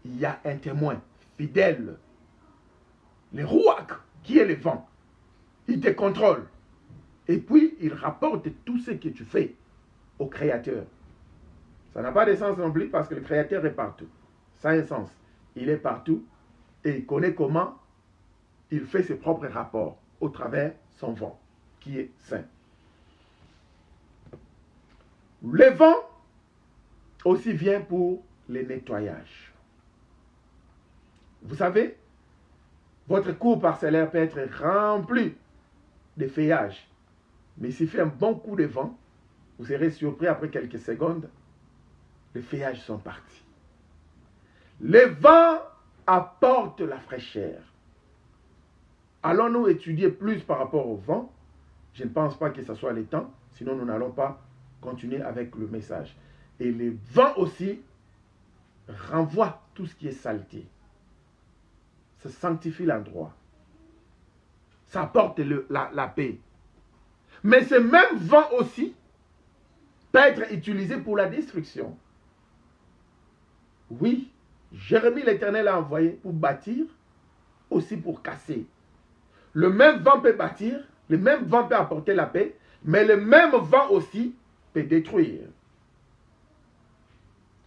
il y a un témoin fidèle. Le rouak, qui est le vent, il te contrôle. Et puis, il rapporte tout ce que tu fais au Créateur. Ça n'a pas de sens non plus parce que le Créateur est partout. Ça a un sens. Il est partout et il connaît comment il fait ses propres rapports au travers son vent, qui est saint. Le vent aussi vient pour le nettoyage. Vous savez, votre cour parcellaire peut être remplie de feuillage. Mais s'il fait un bon coup de vent, vous serez surpris après quelques secondes, les feuillages sont partis. Le vent apporte la fraîcheur. Allons-nous étudier plus par rapport au vent? Je ne pense pas que ce soit le temps, sinon nous n'allons pas continuer avec le message. Et le vent aussi renvoie tout ce qui est saleté. Ça sanctifie l'endroit. Ça apporte la paix. Mais ce même vent aussi peut être utilisé pour la destruction. Oui, Jérémie l'Éternel a envoyé pour bâtir, aussi pour casser. Le même vent peut bâtir, le même vent peut apporter la paix, mais le même vent aussi peut détruire.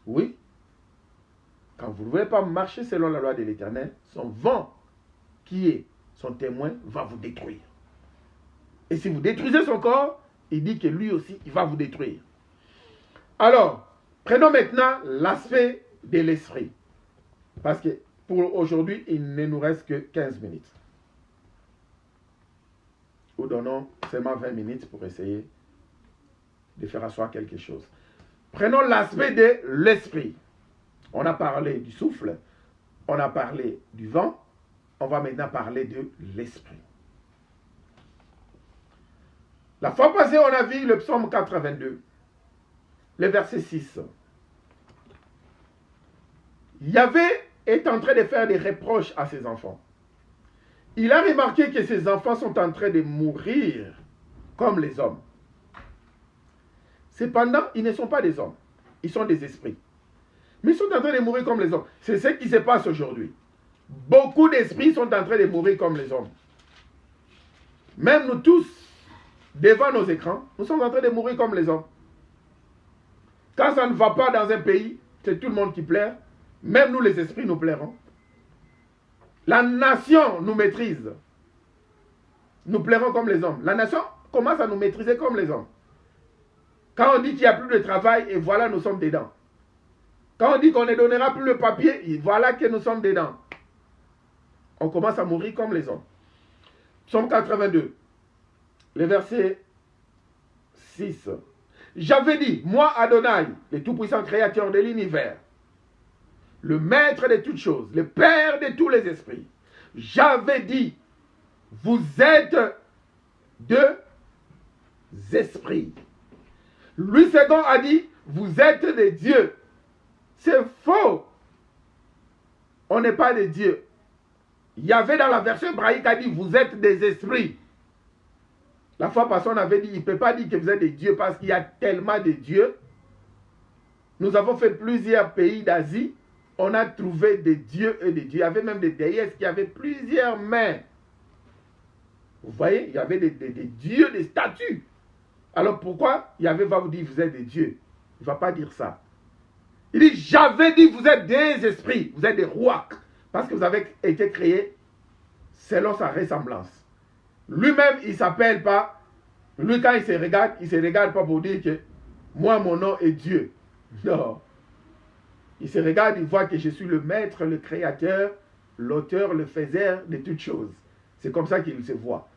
Oui, quand vous ne voulez pas marcher selon la loi de l'Éternel, son vent, qui est son témoin, va vous détruire. Et si vous détruisez son corps, il dit que lui aussi, il va vous détruire. Alors, prenons maintenant l'aspect de l'esprit. Parce que pour aujourd'hui, il ne nous reste que 15 minutes. Ou donnons seulement 20 minutes pour essayer de faire asseoir quelque chose. Prenons l'aspect de l'esprit. On a parlé du souffle, on a parlé du vent, on va maintenant parler de l'esprit. La fois passée, on a vu le psaume 82, le verset 6. Yahvé est en train de faire des reproches à ses enfants. Il a remarqué que ses enfants sont en train de mourir comme les hommes. Cependant, ils ne sont pas des hommes, ils sont des esprits. Mais ils sont en train de mourir comme les hommes. C'est ce qui se passe aujourd'hui. Beaucoup d'esprits sont en train de mourir comme les hommes. Même nous tous, devant nos écrans, nous sommes en train de mourir comme les hommes. Quand ça ne va pas dans un pays, c'est tout le monde qui pleure. Même nous, les esprits, nous pleurons. La nation nous maîtrise. Nous pleurons comme les hommes. La nation commence à nous maîtriser comme les hommes. Quand on dit qu'il n'y a plus de travail, et voilà, nous sommes dedans. Quand on dit qu'on ne donnera plus le papier, et voilà que nous sommes dedans. On commence à mourir comme les hommes. Psaume 82, le verset 6. J'avais dit, moi Adonai, le tout-puissant créateur de l'univers, le maître de toutes choses, le père de tous les esprits, j'avais dit, vous êtes deux esprits. Louis II a dit, vous êtes des dieux. C'est faux. On n'est pas des dieux. Il y avait dans la version hébraïque a dit, vous êtes des esprits. La fois passée, on avait dit, il ne peut pas dire que vous êtes des dieux parce qu'il y a tellement de dieux. Nous avons fait plusieurs pays d'Asie. On a trouvé des dieux et des dieux. Il y avait même des déesses qui avaient plusieurs mains. Vous voyez, il y avait des dieux, des statues. Alors pourquoi Yahvé va vous dire, vous êtes des dieux? Il ne va pas dire ça. Il dit, j'avais dit, vous êtes des esprits, vous êtes des rois. Parce que vous avez été créés selon sa ressemblance. Lui-même, il ne s'appelle pas, lui quand il se regarde pas pour dire que moi, mon nom est Dieu. Non. Il se regarde, il voit que je suis le maître, le créateur, l'auteur, le faiseur de toutes choses. C'est comme ça qu'il se voit.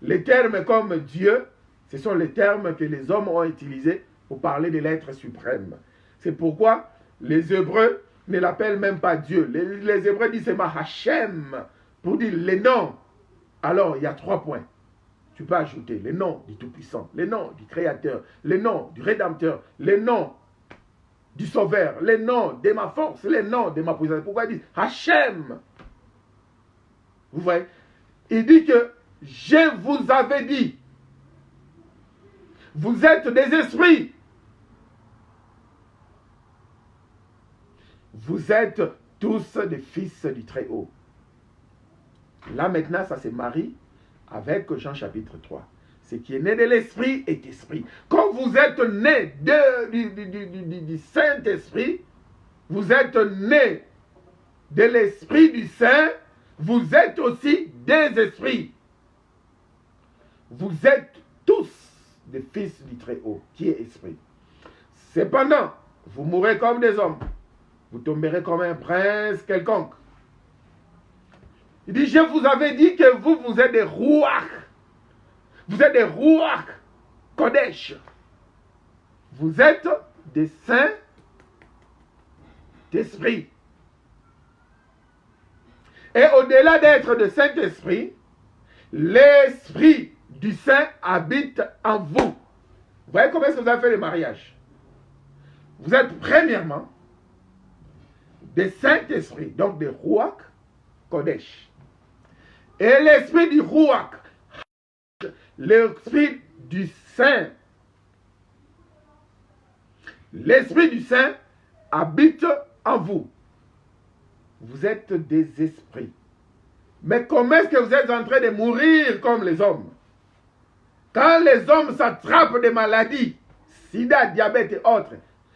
Les termes comme Dieu, ce sont les termes que les hommes ont utilisés pour parler de l'être suprême. C'est pourquoi les Hébreux ne l'appellent même pas Dieu. Les Hébreux disent c'est Hachem, pour dire les noms. Alors, il y a 3 points. Tu peux ajouter les noms du Tout-Puissant, les noms du Créateur, les noms du Rédempteur, les noms du Sauveur, les noms de ma force, les noms de ma puissance. Pourquoi il dit Hachem? Vous voyez? Il dit que je vous avais dit, vous êtes des esprits. Vous êtes tous des fils du Très-Haut. Là maintenant, ça se marie avec Jean chapitre 3. Ce qui est né de l'esprit est esprit. Quand vous êtes né du Saint-Esprit, vous êtes né de l'Esprit du Saint, vous êtes aussi des esprits. Vous êtes tous des fils du Très-Haut, qui est esprit. Cependant, vous mourrez comme des hommes. Vous tomberez comme un prince quelconque. Il dit, je vous avais dit que vous êtes des rouaks. Vous êtes des rouaks Kodesh. Vous êtes des saints d'esprit. Et au-delà d'être de Saint-Esprit, l'Esprit du Saint habite en vous. Vous voyez comment est-ce que vous avez fait le mariage? Vous êtes premièrement des Saint-Esprit, donc des Ruach Kodesh. Et l'esprit du Ruach, l'esprit du Saint, l'esprit du Saint habite en vous. Vous êtes des esprits. Mais comment est-ce que vous êtes en train de mourir comme les hommes? Quand les hommes s'attrapent des maladies, sida, diabète et autres,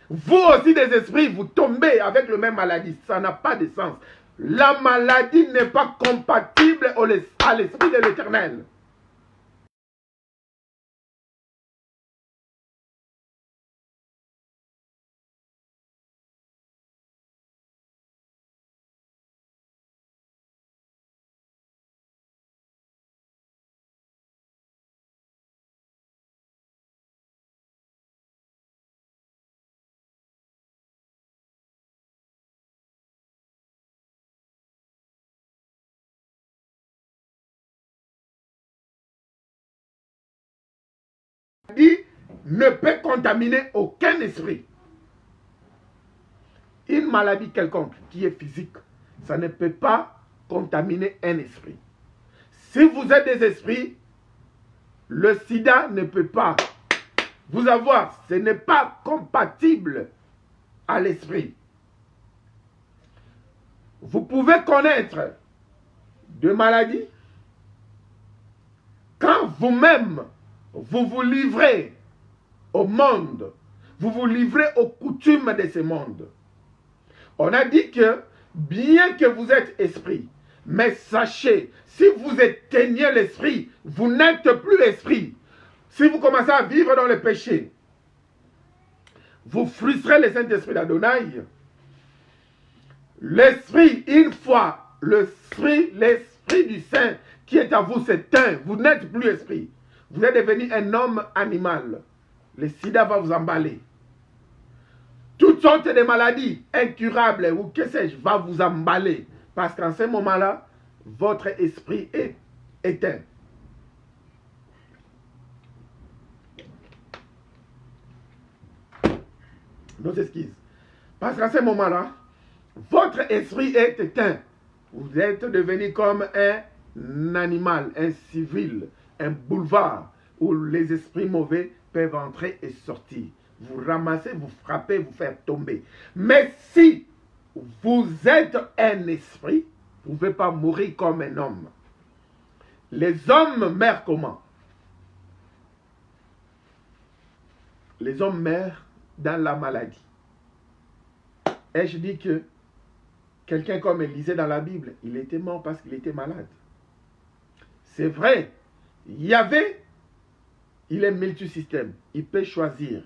vous aussi des esprits, vous tombez avec le même maladie. Ça n'a pas de sens. La maladie n'est pas compatible à l'esprit de l'Éternel. Dit ne peut contaminer aucun esprit. Une maladie quelconque qui est physique, ça ne peut pas contaminer un esprit. Si vous êtes des esprits, le sida ne peut pas vous avoir. Ce n'est pas compatible à l'esprit. Vous pouvez connaître de maladies quand vous-même vous vous livrez au monde, vous vous livrez aux coutumes de ce monde. On a dit que, bien que vous êtes esprit, mais sachez, si vous éteignez l'esprit, vous n'êtes plus esprit. Si vous commencez à vivre dans le péché, vous frustrez le Saint-Esprit d'Adonai. L'esprit, une fois, l'esprit du Saint qui est à vous s'éteint, vous n'êtes plus esprit. Vous êtes devenu un homme animal. Le sida va vous emballer. Toutes sortes de maladies incurables ou que sais-je va vous emballer. Parce qu'en ce moment-là, votre esprit est éteint. Nos excuses. Parce qu'à ce moment-là, votre esprit est éteint. Vous êtes devenu comme un animal, un civil, un boulevard où les esprits mauvais peuvent entrer et sortir. Vous ramassez, vous frappez, vous faire tomber. Mais si vous êtes un esprit, vous ne pouvez pas mourir comme un homme. Les hommes meurent comment? Les hommes meurent dans la maladie. Et je dis que quelqu'un comme Élisée dans la Bible, il était mort parce qu'il était malade. C'est vrai. Yahvé, il est multisystème. Il peut choisir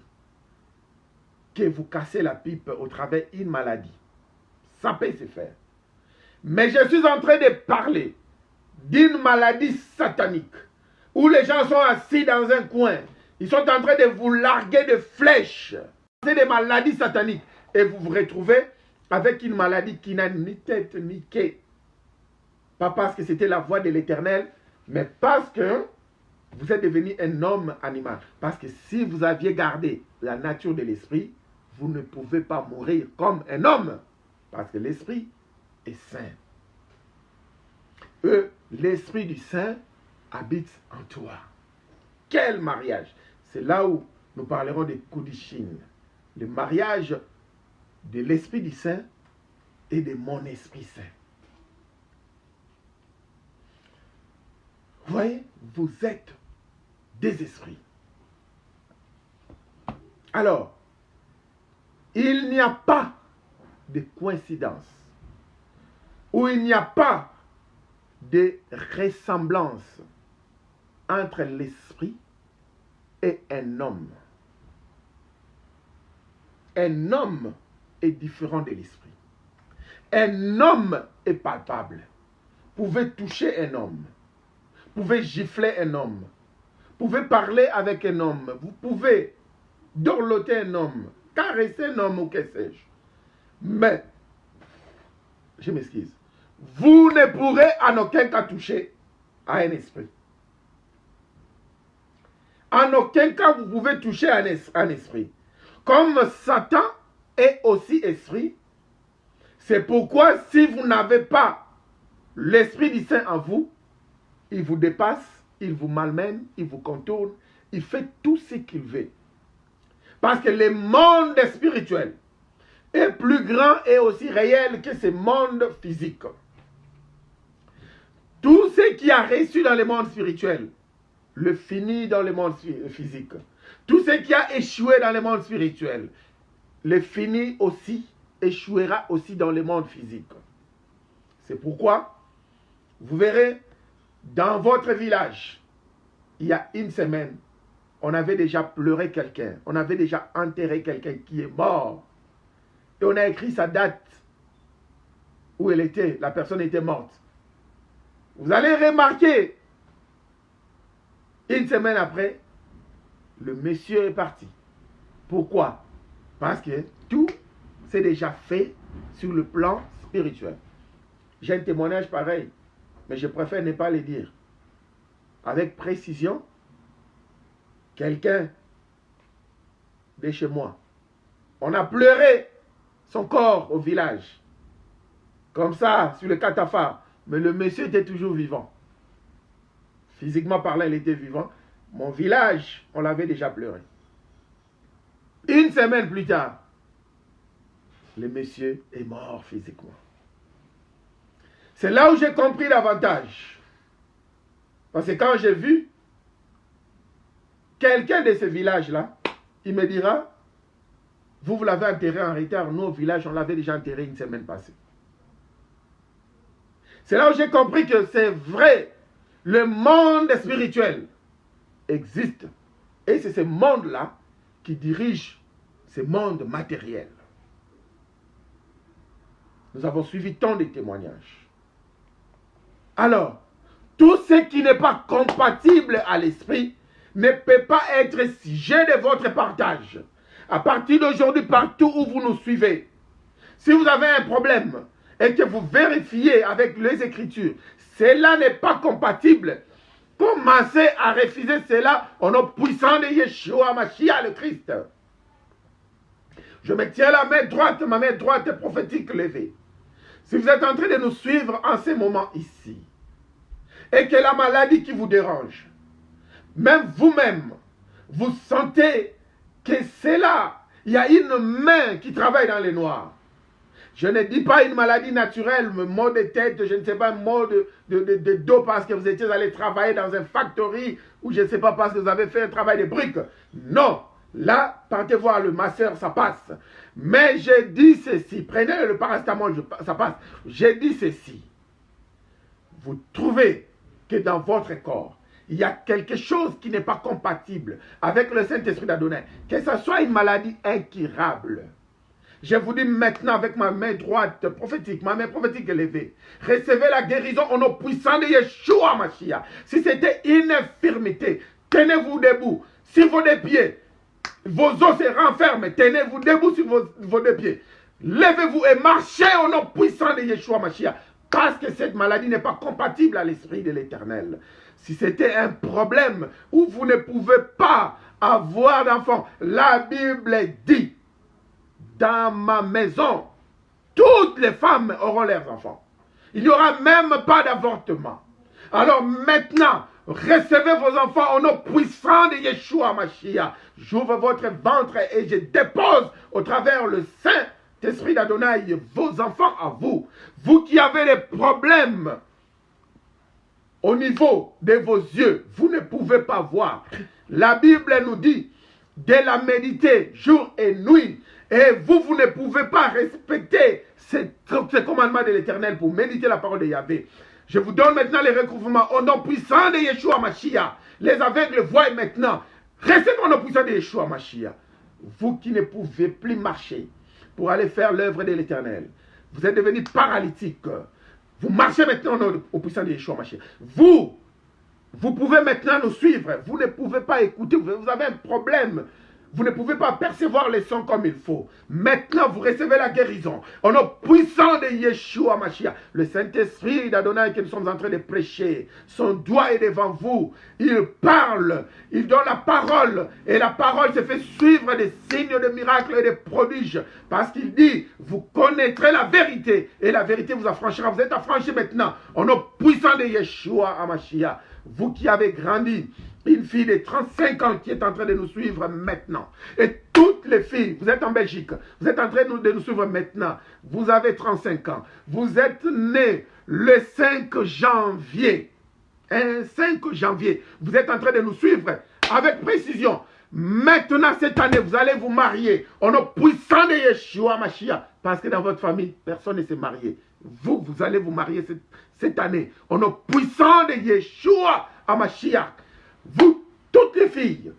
que vous cassez la pipe au travers d'une maladie. Ça peut se faire. Mais je suis en train de parler d'une maladie satanique où les gens sont assis dans un coin. Ils sont en train de vous larguer de flèches. C'est des maladies sataniques. Et vous vous retrouvez avec une maladie qui n'a ni tête ni queue. Pas parce que c'était la voix de l'Éternel, mais parce que vous êtes devenu un homme animal. Parce que si vous aviez gardé la nature de l'esprit, vous ne pouvez pas mourir comme un homme. Parce que l'esprit est saint. L'esprit du saint habite en toi. Quel mariage! C'est là où nous parlerons de Kudishin. Le mariage de l'esprit du saint et de mon esprit saint. Vous voyez, vous êtes des esprits. Alors, il n'y a pas de coïncidence, ou il n'y a pas de ressemblance entre l'esprit et un homme. Un homme est différent de l'esprit. Un homme est palpable. Vous pouvez toucher un homme. Vous pouvez gifler un homme. Vous pouvez parler avec un homme. Vous pouvez dorloter un homme, caresser un homme ou que sais-je. Mais, je m'excuse, vous ne pourrez en aucun cas toucher à un esprit. En aucun cas, vous pouvez toucher à un esprit. Comme Satan est aussi esprit, c'est pourquoi si vous n'avez pas l'esprit du Saint en vous, il vous dépasse, il vous malmène, il vous contourne, il fait tout ce qu'il veut. Parce que le monde spirituel est plus grand et aussi réel que ce monde physique. Tout ce qui a reçu dans le monde spirituel le finit dans le monde physique. Tout ce qui a échoué dans le monde spirituel le finit aussi, échouera aussi dans le monde physique. C'est pourquoi, vous verrez, dans votre village, il y a une semaine, on avait déjà pleuré quelqu'un, on avait déjà enterré quelqu'un qui est mort. Et on a écrit sa date où elle était, la personne était morte. Vous allez remarquer, une semaine après, le monsieur est parti. Pourquoi? Parce que tout s'est déjà fait sur le plan spirituel. J'ai un témoignage pareil, mais je préfère ne pas le dire. Avec précision, quelqu'un de chez moi, on a pleuré son corps au village. Comme ça, sur le catafalque. Mais le monsieur était toujours vivant. Physiquement parlant, il était vivant. Mon village, on l'avait déjà pleuré. Une semaine plus tard, le monsieur est mort physiquement. C'est là où j'ai compris davantage. Parce que quand j'ai vu quelqu'un de ce village-là, il me dira, vous l'avez enterré en retard, nous au village, on l'avait déjà enterré une semaine passée. C'est là où j'ai compris que c'est vrai, le monde spirituel existe. Et c'est ce monde-là qui dirige ce monde matériel. Nous avons suivi tant de témoignages. Alors, tout ce qui n'est pas compatible à l'esprit ne peut pas être sujet de votre partage. À partir d'aujourd'hui, partout où vous nous suivez, si vous avez un problème et que vous vérifiez avec les Écritures, cela n'est pas compatible, commencez à refuser cela au nom puissant de Yeshua Mashiach le Christ. Je me tiens la main droite, ma main droite prophétique levée. Si vous êtes en train de nous suivre en ce moment ici, et que la maladie qui vous dérange, même vous-même, vous sentez que c'est là, il y a une main qui travaille dans les noirs. Je ne dis pas une maladie naturelle, un mot de tête, je ne sais pas, un mot de dos parce que vous étiez allé travailler dans une factory ou je ne sais pas parce que vous avez fait un travail de briques. Non, là, partez voir le masseur, ça passe. Mais je dis ceci, prenez le paracétamol, ça passe. Je dis ceci, vous trouvez que dans votre corps, il y a quelque chose qui n'est pas compatible avec le Saint-Esprit d'Adonai, que ce soit une maladie incurable. Je vous dis maintenant avec ma main droite prophétique, ma main prophétique élevée, recevez la guérison au nom puissant de Yeshua Mashiach. Si c'était une infirmité, tenez-vous debout. Sur vos deux pieds, vos os se renferment, tenez-vous debout sur vos deux pieds. Levez-vous et marchez au nom puissant de Yeshua Mashiach. Parce que cette maladie n'est pas compatible à l'Esprit de l'Éternel. Si c'était un problème où vous ne pouvez pas avoir d'enfant, la Bible dit, dans ma maison, toutes les femmes auront leurs enfants. Il n'y aura même pas d'avortement. Alors maintenant, recevez vos enfants au nom puissant de Yeshua Mashiach. J'ouvre votre ventre et je dépose au travers le Saint-Esprit d'Adonai vos enfants à vous. Vous qui avez des problèmes au niveau de vos yeux, vous ne pouvez pas voir. La Bible nous dit de la méditer jour et nuit. Et vous ne pouvez pas respecter ces commandements de l'Éternel pour méditer la parole de Yahvé. Je vous donne maintenant les recouvrements au nom puissant de Yeshua Mashiach. Les aveugles voient maintenant. Recevez au nom puissant de Yeshua Mashiach. Vous qui ne pouvez plus marcher pour aller faire l'œuvre de l'Éternel. Vous êtes devenus paralytiques. Vous marchez maintenant au puissant de Yeshua Mashiach. Vous pouvez maintenant nous suivre. Vous ne pouvez pas écouter. Vous avez un problème. Vous ne pouvez pas percevoir les sons comme il faut. Maintenant, vous recevez la guérison. Au nom puissant de Yeshua Mashiach, le Saint-Esprit d'Adonai que nous sommes en train de prêcher, son doigt est devant vous. Il parle, il donne la parole. Et la parole se fait suivre des signes, de miracles et des prodiges. Parce qu'il dit, vous connaîtrez la vérité. Et la vérité vous affranchira. Vous êtes affranchis maintenant. Au nom puissant de Yeshua Mashiach. Vous qui avez grandi, une fille de 35 ans qui est en train de nous suivre maintenant. Et toutes les filles, vous êtes en Belgique, vous êtes en train de nous suivre maintenant. Vous avez 35 ans. Vous êtes nés le 5 janvier. 5 janvier. Vous êtes en train de nous suivre avec précision. Maintenant, cette année, vous allez vous marier au nom puissant de Yeshua Mashiach. Parce que dans votre famille, personne ne s'est marié. Vous allez vous marier cette année au nom puissant de Yeshua Mashiach. Vous, toutes les filles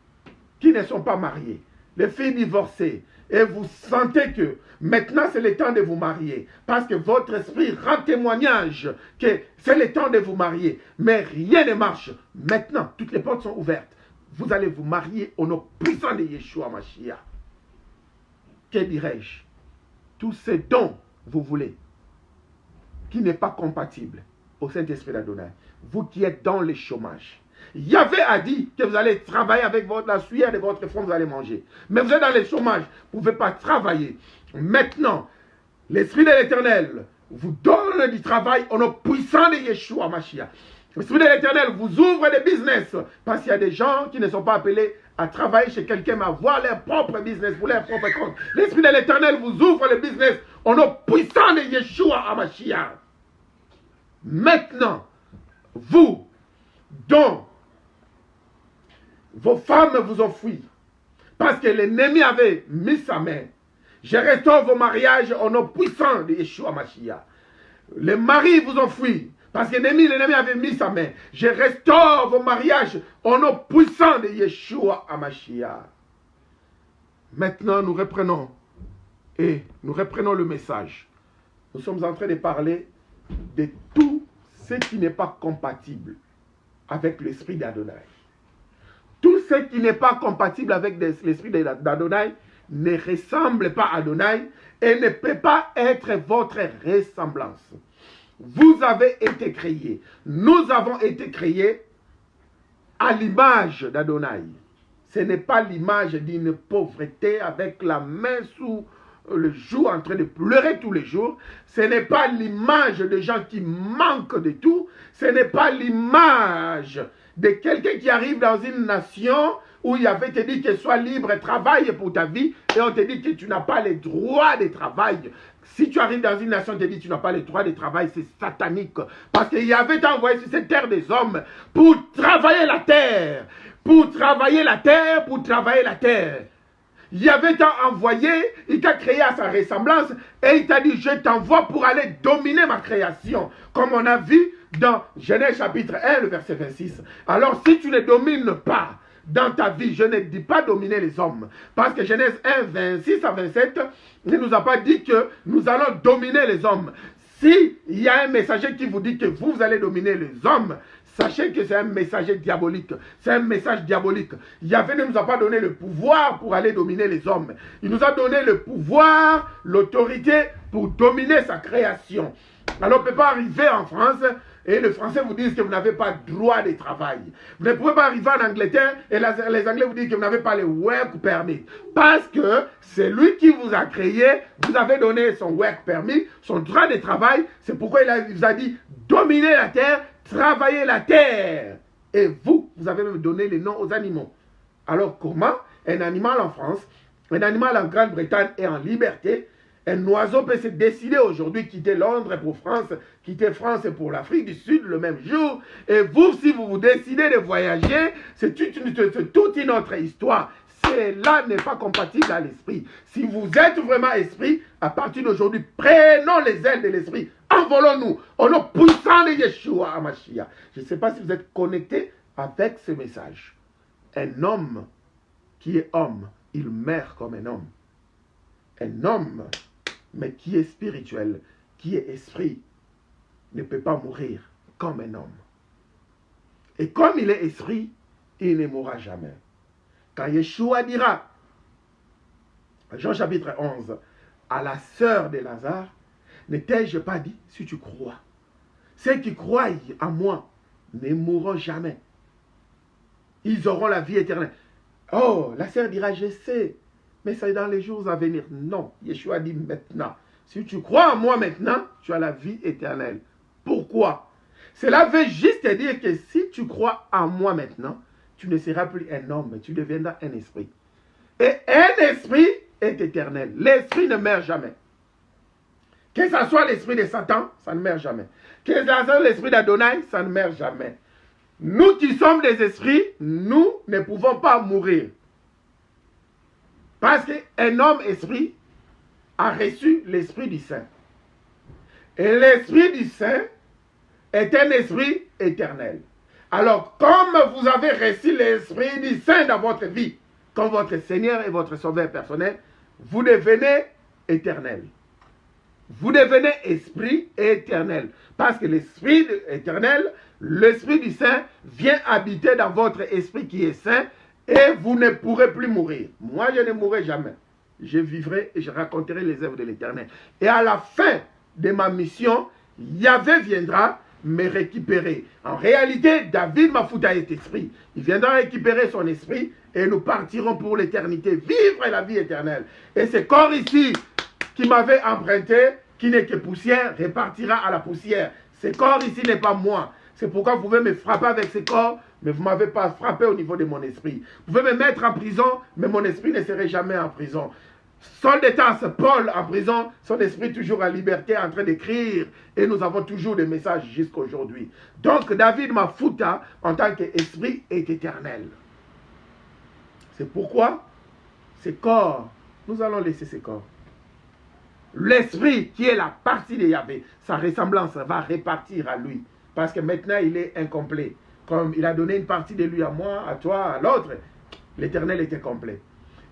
qui ne sont pas mariées, les filles divorcées, et vous sentez que maintenant c'est le temps de vous marier, parce que votre esprit rend témoignage que c'est le temps de vous marier, mais rien ne marche. Maintenant, toutes les portes sont ouvertes. Vous allez vous marier au nom puissant de Yeshua Mashiach. Que dirais-je? Tout ce dont vous voulez, qui n'est pas compatible au Saint-Esprit d'Adonai, vous qui êtes dans le chômage, Yahvé a dit que vous allez travailler avec la sueur de votre front, vous allez manger. Mais vous êtes dans le chômage, vous ne pouvez pas travailler. Maintenant, l'Esprit de l'Éternel vous donne du travail au nom puissant de Yeshua Mashiach. L'Esprit de l'Éternel vous ouvre des business. Parce qu'il y a des gens qui ne sont pas appelés à travailler chez quelqu'un, mais à avoir leur propre business pour leur propre compte. L'Esprit de l'Éternel vous ouvre le business au nom puissant de Yeshua Mashiach. Maintenant, vous, dont vos femmes vous ont fui, parce que l'ennemi avait mis sa main, je restaure vos mariages au nom puissant de Yeshua Mashiach. Les maris vous ont fui, parce que l'ennemi avait mis sa main. Je restaure vos mariages au nom puissant de Yeshua Mashiach. Maintenant, nous reprenons le message. Nous sommes en train de parler de tout ce qui n'est pas compatible avec l'Esprit d'Adonai. Tout ce qui n'est pas compatible avec l'esprit d'Adonai ne ressemble pas à Adonai et ne peut pas être votre ressemblance. Vous avez été créés, nous avons été créés à l'image d'Adonai. Ce n'est pas l'image d'une pauvreté avec la main sous le jour en train de pleurer tous les jours. Ce n'est pas l'image de gens qui manquent de tout. Ce n'est pas l'image de quelqu'un qui arrive dans une nation où il y avait te dit que sois libre, travaille pour ta vie, et on te dit que tu n'as pas les droits de travail. Si tu arrives dans une nation, on te dit que tu n'as pas les droits de travail, c'est satanique. Parce qu'il y avait envoyé sur cette terre des hommes pour travailler la terre. Pour travailler la terre, pour travailler la terre. Il y avait envoyé, il t'a créé à sa ressemblance, et il t'a dit, je t'envoie pour aller dominer ma création. Comme on a vu dans Genèse chapitre 1, le verset 26. Alors si tu ne domines pas dans ta vie, je ne dis pas dominer les hommes. Parce que Genèse 1, 26 à 27 ne nous a pas dit que nous allons dominer les hommes. Si il y a un messager qui vous dit que vous allez dominer les hommes, sachez que c'est un messager diabolique. C'est un message diabolique. Yahvé ne nous a pas donné le pouvoir pour aller dominer les hommes. Il nous a donné le pouvoir, l'autorité pour dominer sa création. Alors on ne peut pas arriver en France et les Français vous disent que vous n'avez pas droit de travail. Vous ne pouvez pas arriver en Angleterre et les Anglais vous disent que vous n'avez pas le work permit. Parce que c'est lui qui vous a créé, vous avez donné son work permit, son droit de travail. C'est pourquoi il vous a dit dominer la terre, travailler la terre. Et vous avez même donné les noms aux animaux. Alors comment un animal en France, un animal en Grande-Bretagne est en liberté? Un oiseau peut se décider aujourd'hui quitter Londres pour France, quitter France pour l'Afrique du Sud le même jour. Et vous, si vous vous décidez de voyager, c'est toute une autre histoire. Cela n'est pas compatible à l'esprit. Si vous êtes vraiment esprit, à partir d'aujourd'hui, prenons les ailes de l'esprit. Envolons-nous au nom puissant de Yeshua HaMashiach. Je ne sais pas si vous êtes connectés avec ce message. Un homme qui est homme, il meurt comme un homme. Un homme, mais qui est spirituel, qui est esprit, ne peut pas mourir comme un homme. Et comme il est esprit, il ne mourra jamais. Quand Yeshua dira, Jean chapitre 11, à la sœur de Lazare, ne t'ai-je pas dit, si tu crois, ceux qui croient en moi ne mourront jamais. Ils auront la vie éternelle. Oh, la sœur dira, je sais, mais c'est dans les jours à venir. Non, Yeshua dit maintenant. Si tu crois en moi maintenant, tu as la vie éternelle. Pourquoi? Cela veut juste dire que si tu crois en moi maintenant, tu ne seras plus un homme, mais tu deviendras un esprit. Et un esprit est éternel. L'esprit ne meurt jamais. Que ce soit l'esprit de Satan, ça ne meurt jamais. Que ce soit l'esprit d'Adonai, ça ne meurt jamais. Nous qui sommes des esprits, nous ne pouvons pas mourir. Parce qu'un homme esprit a reçu l'esprit du Saint. Et l'esprit du Saint est un esprit éternel. Alors, comme vous avez reçu l'esprit du Saint dans votre vie, comme votre Seigneur et votre Sauveur personnel, vous devenez éternel. Vous devenez esprit éternel. Parce que l'esprit éternel, l'esprit du Saint, vient habiter dans votre esprit qui est saint, et vous ne pourrez plus mourir. Moi, je ne mourrai jamais. Je vivrai et je raconterai les œuvres de l'Éternel. Et à la fin de ma mission, Yahvé viendra me récupérer. En réalité, David Mafuta est esprit. Il viendra récupérer son esprit et nous partirons pour l'éternité, vivre la vie éternelle. Et ce corps ici qui m'avait emprunté, qui n'est que poussière, repartira à la poussière. Ce corps ici n'est pas moi. C'est pourquoi vous pouvez me frapper avec ce corps, mais vous ne m'avez pas frappé au niveau de mon esprit. Vous pouvez me mettre en prison, mais mon esprit ne serait jamais en prison. Saul de Tarse, Paul en prison, son esprit toujours en liberté, en train d'écrire. Et nous avons toujours des messages jusqu'à aujourd'hui. Donc David Mafuta, en tant qu'esprit, est éternel. C'est pourquoi ces corps, nous allons laisser ces corps. L'esprit qui est la partie de Yahvé, sa ressemblance va répartir à lui. Parce que maintenant il est incomplet. Comme il a donné une partie de lui à moi, à toi, à l'autre, l'Éternel était complet.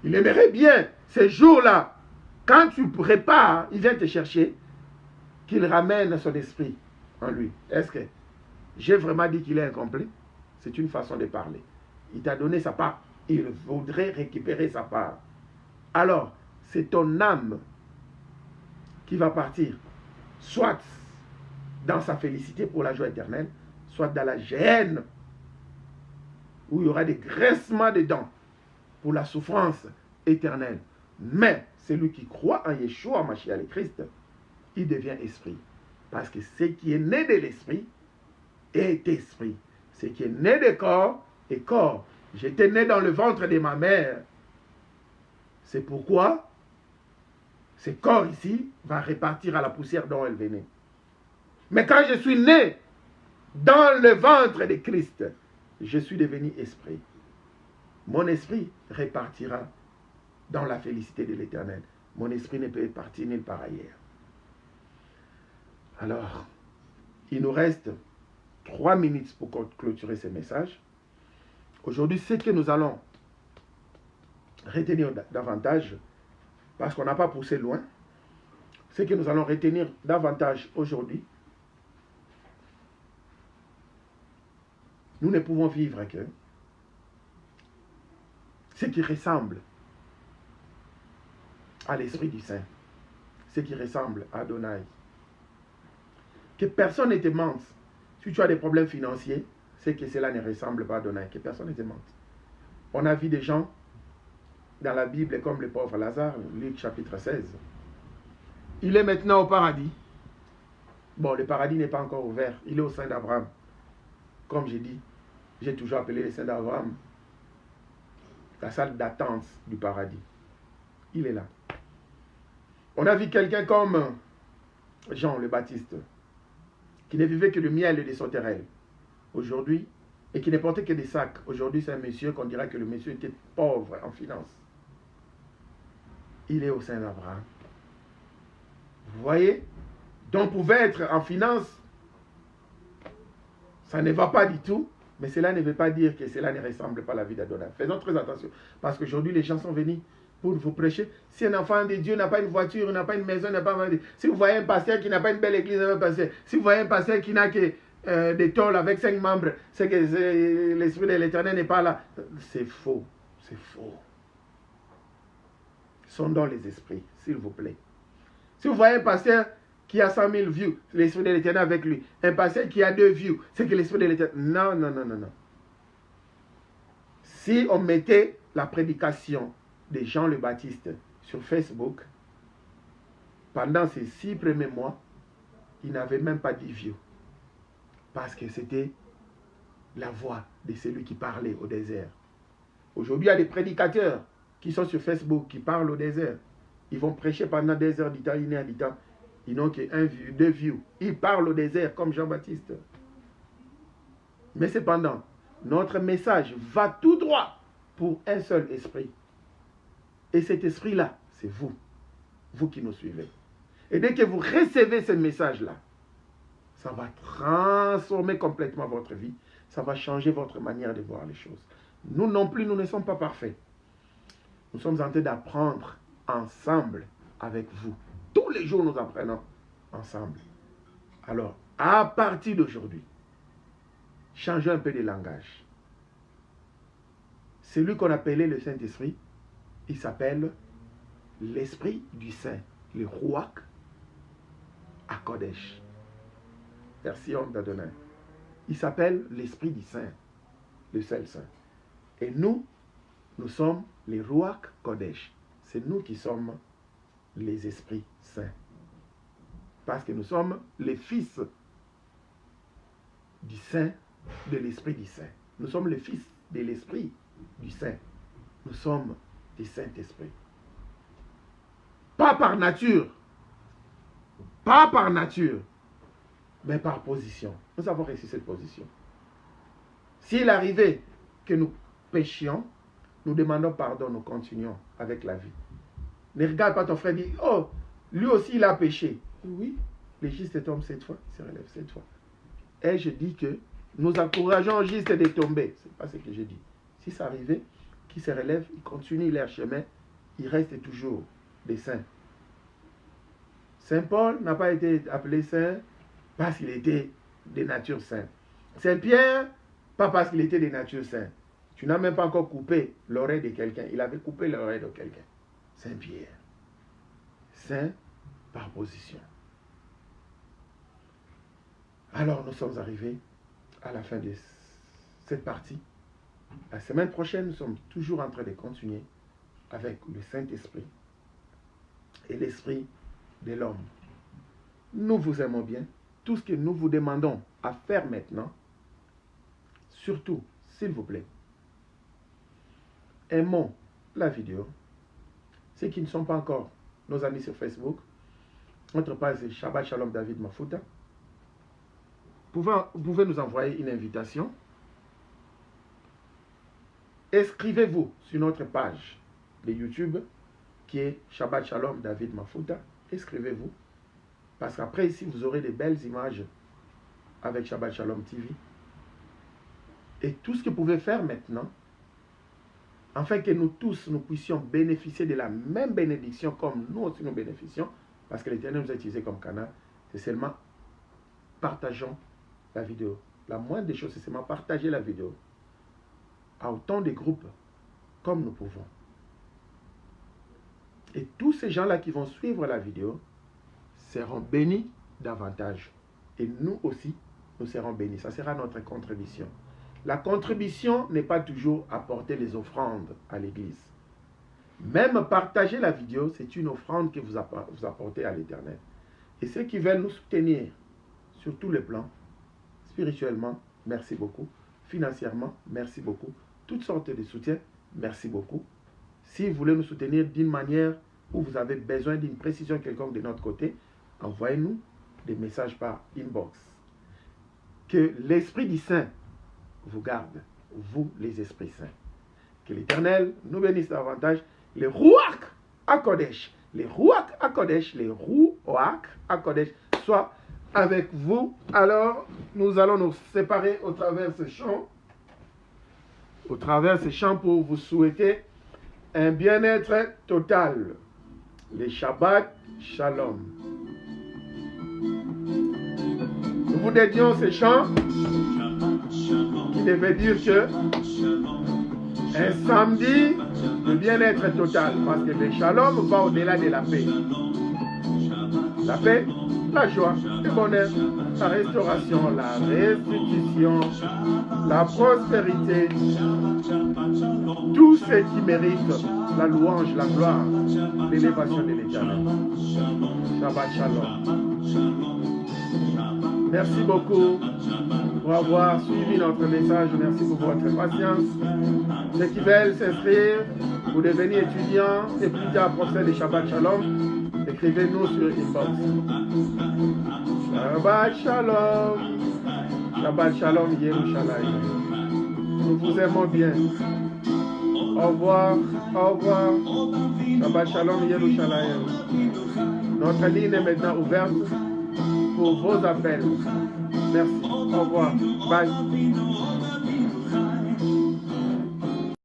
Il aimerait bien, ces jours-là, quand tu prépares, il vient te chercher, qu'il ramène son esprit en lui. Est-ce que j'ai vraiment dit qu'il est incomplet? C'est une façon de parler. Il t'a donné sa part. il voudrait récupérer sa part. Alors, c'est ton âme qui va partir, soit dans sa félicité pour la joie éternelle, soit dans la gêne, où il y aura des graissements de dents pour la souffrance éternelle. Mais celui qui croit en Yeshua, Mashiach le Christ, il devient esprit. Parce que ce qui est né de l'esprit est esprit. Ce qui est né de corps est corps. J'étais né dans le ventre de ma mère. C'est pourquoi ce corps ici va repartir à la poussière dont elle venait. Mais quand je suis né dans le ventre de Christ, je suis devenu esprit. Mon esprit repartira dans la félicité de l'Éternel. Mon esprit ne peut partir nulle part ailleurs. Alors, il nous reste 3 minutes pour clôturer ce message. Aujourd'hui, ce que nous allons retenir davantage, parce qu'on n'a pas poussé loin, ce que nous allons retenir davantage aujourd'hui, nous ne pouvons vivre que ce qui ressemble à l'Esprit du Saint, ce qui ressemble à Adonai. Que personne ne te mente. Si tu as des problèmes financiers, c'est que cela ne ressemble pas à Adonai. Que personne ne te mente. On a vu des gens dans la Bible comme le pauvre Lazare, Luc chapitre 16. Il est maintenant au paradis. Bon, le paradis n'est pas encore ouvert. Il est au sein d'Abraham. Comme j'ai dit, j'ai toujours appelé le sein d'Abraham la salle d'attente du paradis. Il est là. On a vu quelqu'un comme Jean le Baptiste, qui ne vivait que de miel et de sauterelles aujourd'hui, et qui ne portait que des sacs. Aujourd'hui, c'est un monsieur qu'on dirait que le monsieur était pauvre en finance. Il est au sein d'Abraham. Vous voyez? Donc, pouvait être en finance, ça ne va pas du tout, mais cela ne veut pas dire que cela ne ressemble pas à la vie d'Adonai. Faisons très attention, parce qu'aujourd'hui, les gens sont venus pour vous prêcher. Si un enfant de Dieu n'a pas une voiture, n'a pas une maison, n'a pas... Si vous voyez un pasteur qui n'a pas une belle église, si vous voyez un pasteur qui n'a que des tôles avec 5 membres, c'est que l'Esprit de l'Éternel n'est pas là. C'est faux. C'est faux. Sondons les esprits, s'il vous plaît. Si vous voyez un pasteur qui a 100 000 views, l'Esprit de l'Éternel avec lui. Un pasteur qui a 2 views, c'est que l'Esprit de l'Éternel... Non, non, non, non, non. Si on mettait la prédication de Jean le Baptiste sur Facebook, pendant ces 6 premiers mois, il n'avait même pas 10 views. Parce que c'était la voix de celui qui parlait au désert. Aujourd'hui, il y a des prédicateurs qui sont sur Facebook, qui parlent au désert. Ils vont prêcher pendant des heures du temps, 1 heure du temps. Ils n'ont qu'un view, 2 views. Ils parlent au désert comme Jean-Baptiste. Mais cependant, notre message va tout droit pour un seul esprit. Et cet esprit-là, c'est vous. Vous qui nous suivez. Et dès que vous recevez ce message-là, ça va transformer complètement votre vie. Ça va changer votre manière de voir les choses. Nous non plus, nous ne sommes pas parfaits. Nous sommes en train d'apprendre ensemble avec vous. Tous les jours, nous apprenons ensemble. Alors, à partir d'aujourd'hui, changeons un peu de langage. Celui qu'on appelait le Saint-Esprit, il s'appelle l'Esprit du Saint, le Ruach HaKodesh. Version d'Adonai. Il s'appelle l'Esprit du Saint, le seul Saint. Et nous, nous sommes les Ruach Kodesh. C'est nous qui sommes les esprits saints. Parce que nous sommes les fils du Saint, de l'Esprit du Saint. Nous sommes les fils de l'Esprit du Saint. Nous sommes des Saint-Esprits. Pas par nature. Pas par nature. Mais par position. Nous avons réussi cette position. S'il arrivait que nous péchions, nous demandons pardon, nous continuons avec la vie. Ne regarde pas ton frère et dis, oh, lui aussi il a péché. Oui, le juste tombe 7 fois, il se relève 7 fois. Et je dis que nous encourageons juste de tomber. Ce n'est pas ce que je dis. Si ça arrivait, qu'il se relève, il continue leur chemin, il reste toujours des saints. Saint Paul n'a pas été appelé saint parce qu'il était de nature sainte. Saint Pierre, pas parce qu'il était de nature sainte. Tu n'as même pas encore coupé l'oreille de quelqu'un. Il avait coupé l'oreille de quelqu'un. Saint-Pierre. Saint par position. Alors nous sommes arrivés à la fin de cette partie. La semaine prochaine, nous sommes toujours en train de continuer avec le Saint-Esprit et l'Esprit de l'homme. Nous vous aimons bien. Tout ce que nous vous demandons à faire maintenant, surtout, s'il vous plaît, aimons la vidéo. Ceux qui ne sont pas encore nos amis sur Facebook, notre page c'est Shabbat Shalom David Mafuta. Vous pouvez nous envoyer une invitation. Inscrivez-vous sur notre page de YouTube qui est Shabbat Shalom David Mafuta. Inscrivez-vous. Parce qu'après ici, vous aurez des belles images avec Shabbat Shalom TV. Et tout ce que vous pouvez faire maintenant, afin que nous tous, nous puissions bénéficier de la même bénédiction comme nous aussi nous bénéficions, parce que l'Éternel nous a utilisé comme canal, c'est seulement partageons la vidéo. La moindre des choses, c'est seulement partager la vidéo à autant de groupes comme nous pouvons. Et tous ces gens-là qui vont suivre la vidéo seront bénis davantage. Et nous aussi, nous serons bénis. Ça sera notre contribution. La contribution n'est pas toujours apporter les offrandes à l'église. Même partager la vidéo, c'est une offrande que vous apportez à l'Éternel. Et ceux qui veulent nous soutenir sur tous les plans, spirituellement, merci beaucoup. Financièrement, merci beaucoup. Toutes sortes de soutiens, merci beaucoup. Si vous voulez nous soutenir d'une manière où vous avez besoin d'une précision quelconque de notre côté, envoyez-nous des messages par inbox. Que l'Esprit du Saint vous garde, vous les esprits saints. Que l'Éternel nous bénisse davantage. Les Ruach HaKodesh, les Ruach HaKodesh, les Ruach HaKodesh soient avec vous. Alors, nous allons nous séparer au travers ce chant. Au travers ce chant pour vous souhaiter un bien-être total. Les Shabbat Shalom. Nous vous dédions ce chant qui devait dire que un samedi de bien-être total, parce que le Shalom va au-delà de la paix. La paix, la joie, le bonheur, la restauration, la restitution, la prospérité, tout ce qui mérite la louange, la gloire, l'élévation de l'Éternel. Shabbat Shalom. Merci beaucoup pour avoir suivi notre message. Merci pour votre patience. Ceux qui veulent s'inscrire pour devenir étudiants et plus tard professeurs de Shabbat Shalom, écrivez-nous sur inbox. Shabbat Shalom. Shabbat Shalom Yerushalayim. Nous vous aimons bien. Au revoir. Au revoir. Shabbat Shalom Yerushalayim. Notre ligne est maintenant ouverte pour vos appels. Merci. Au revoir. Bye.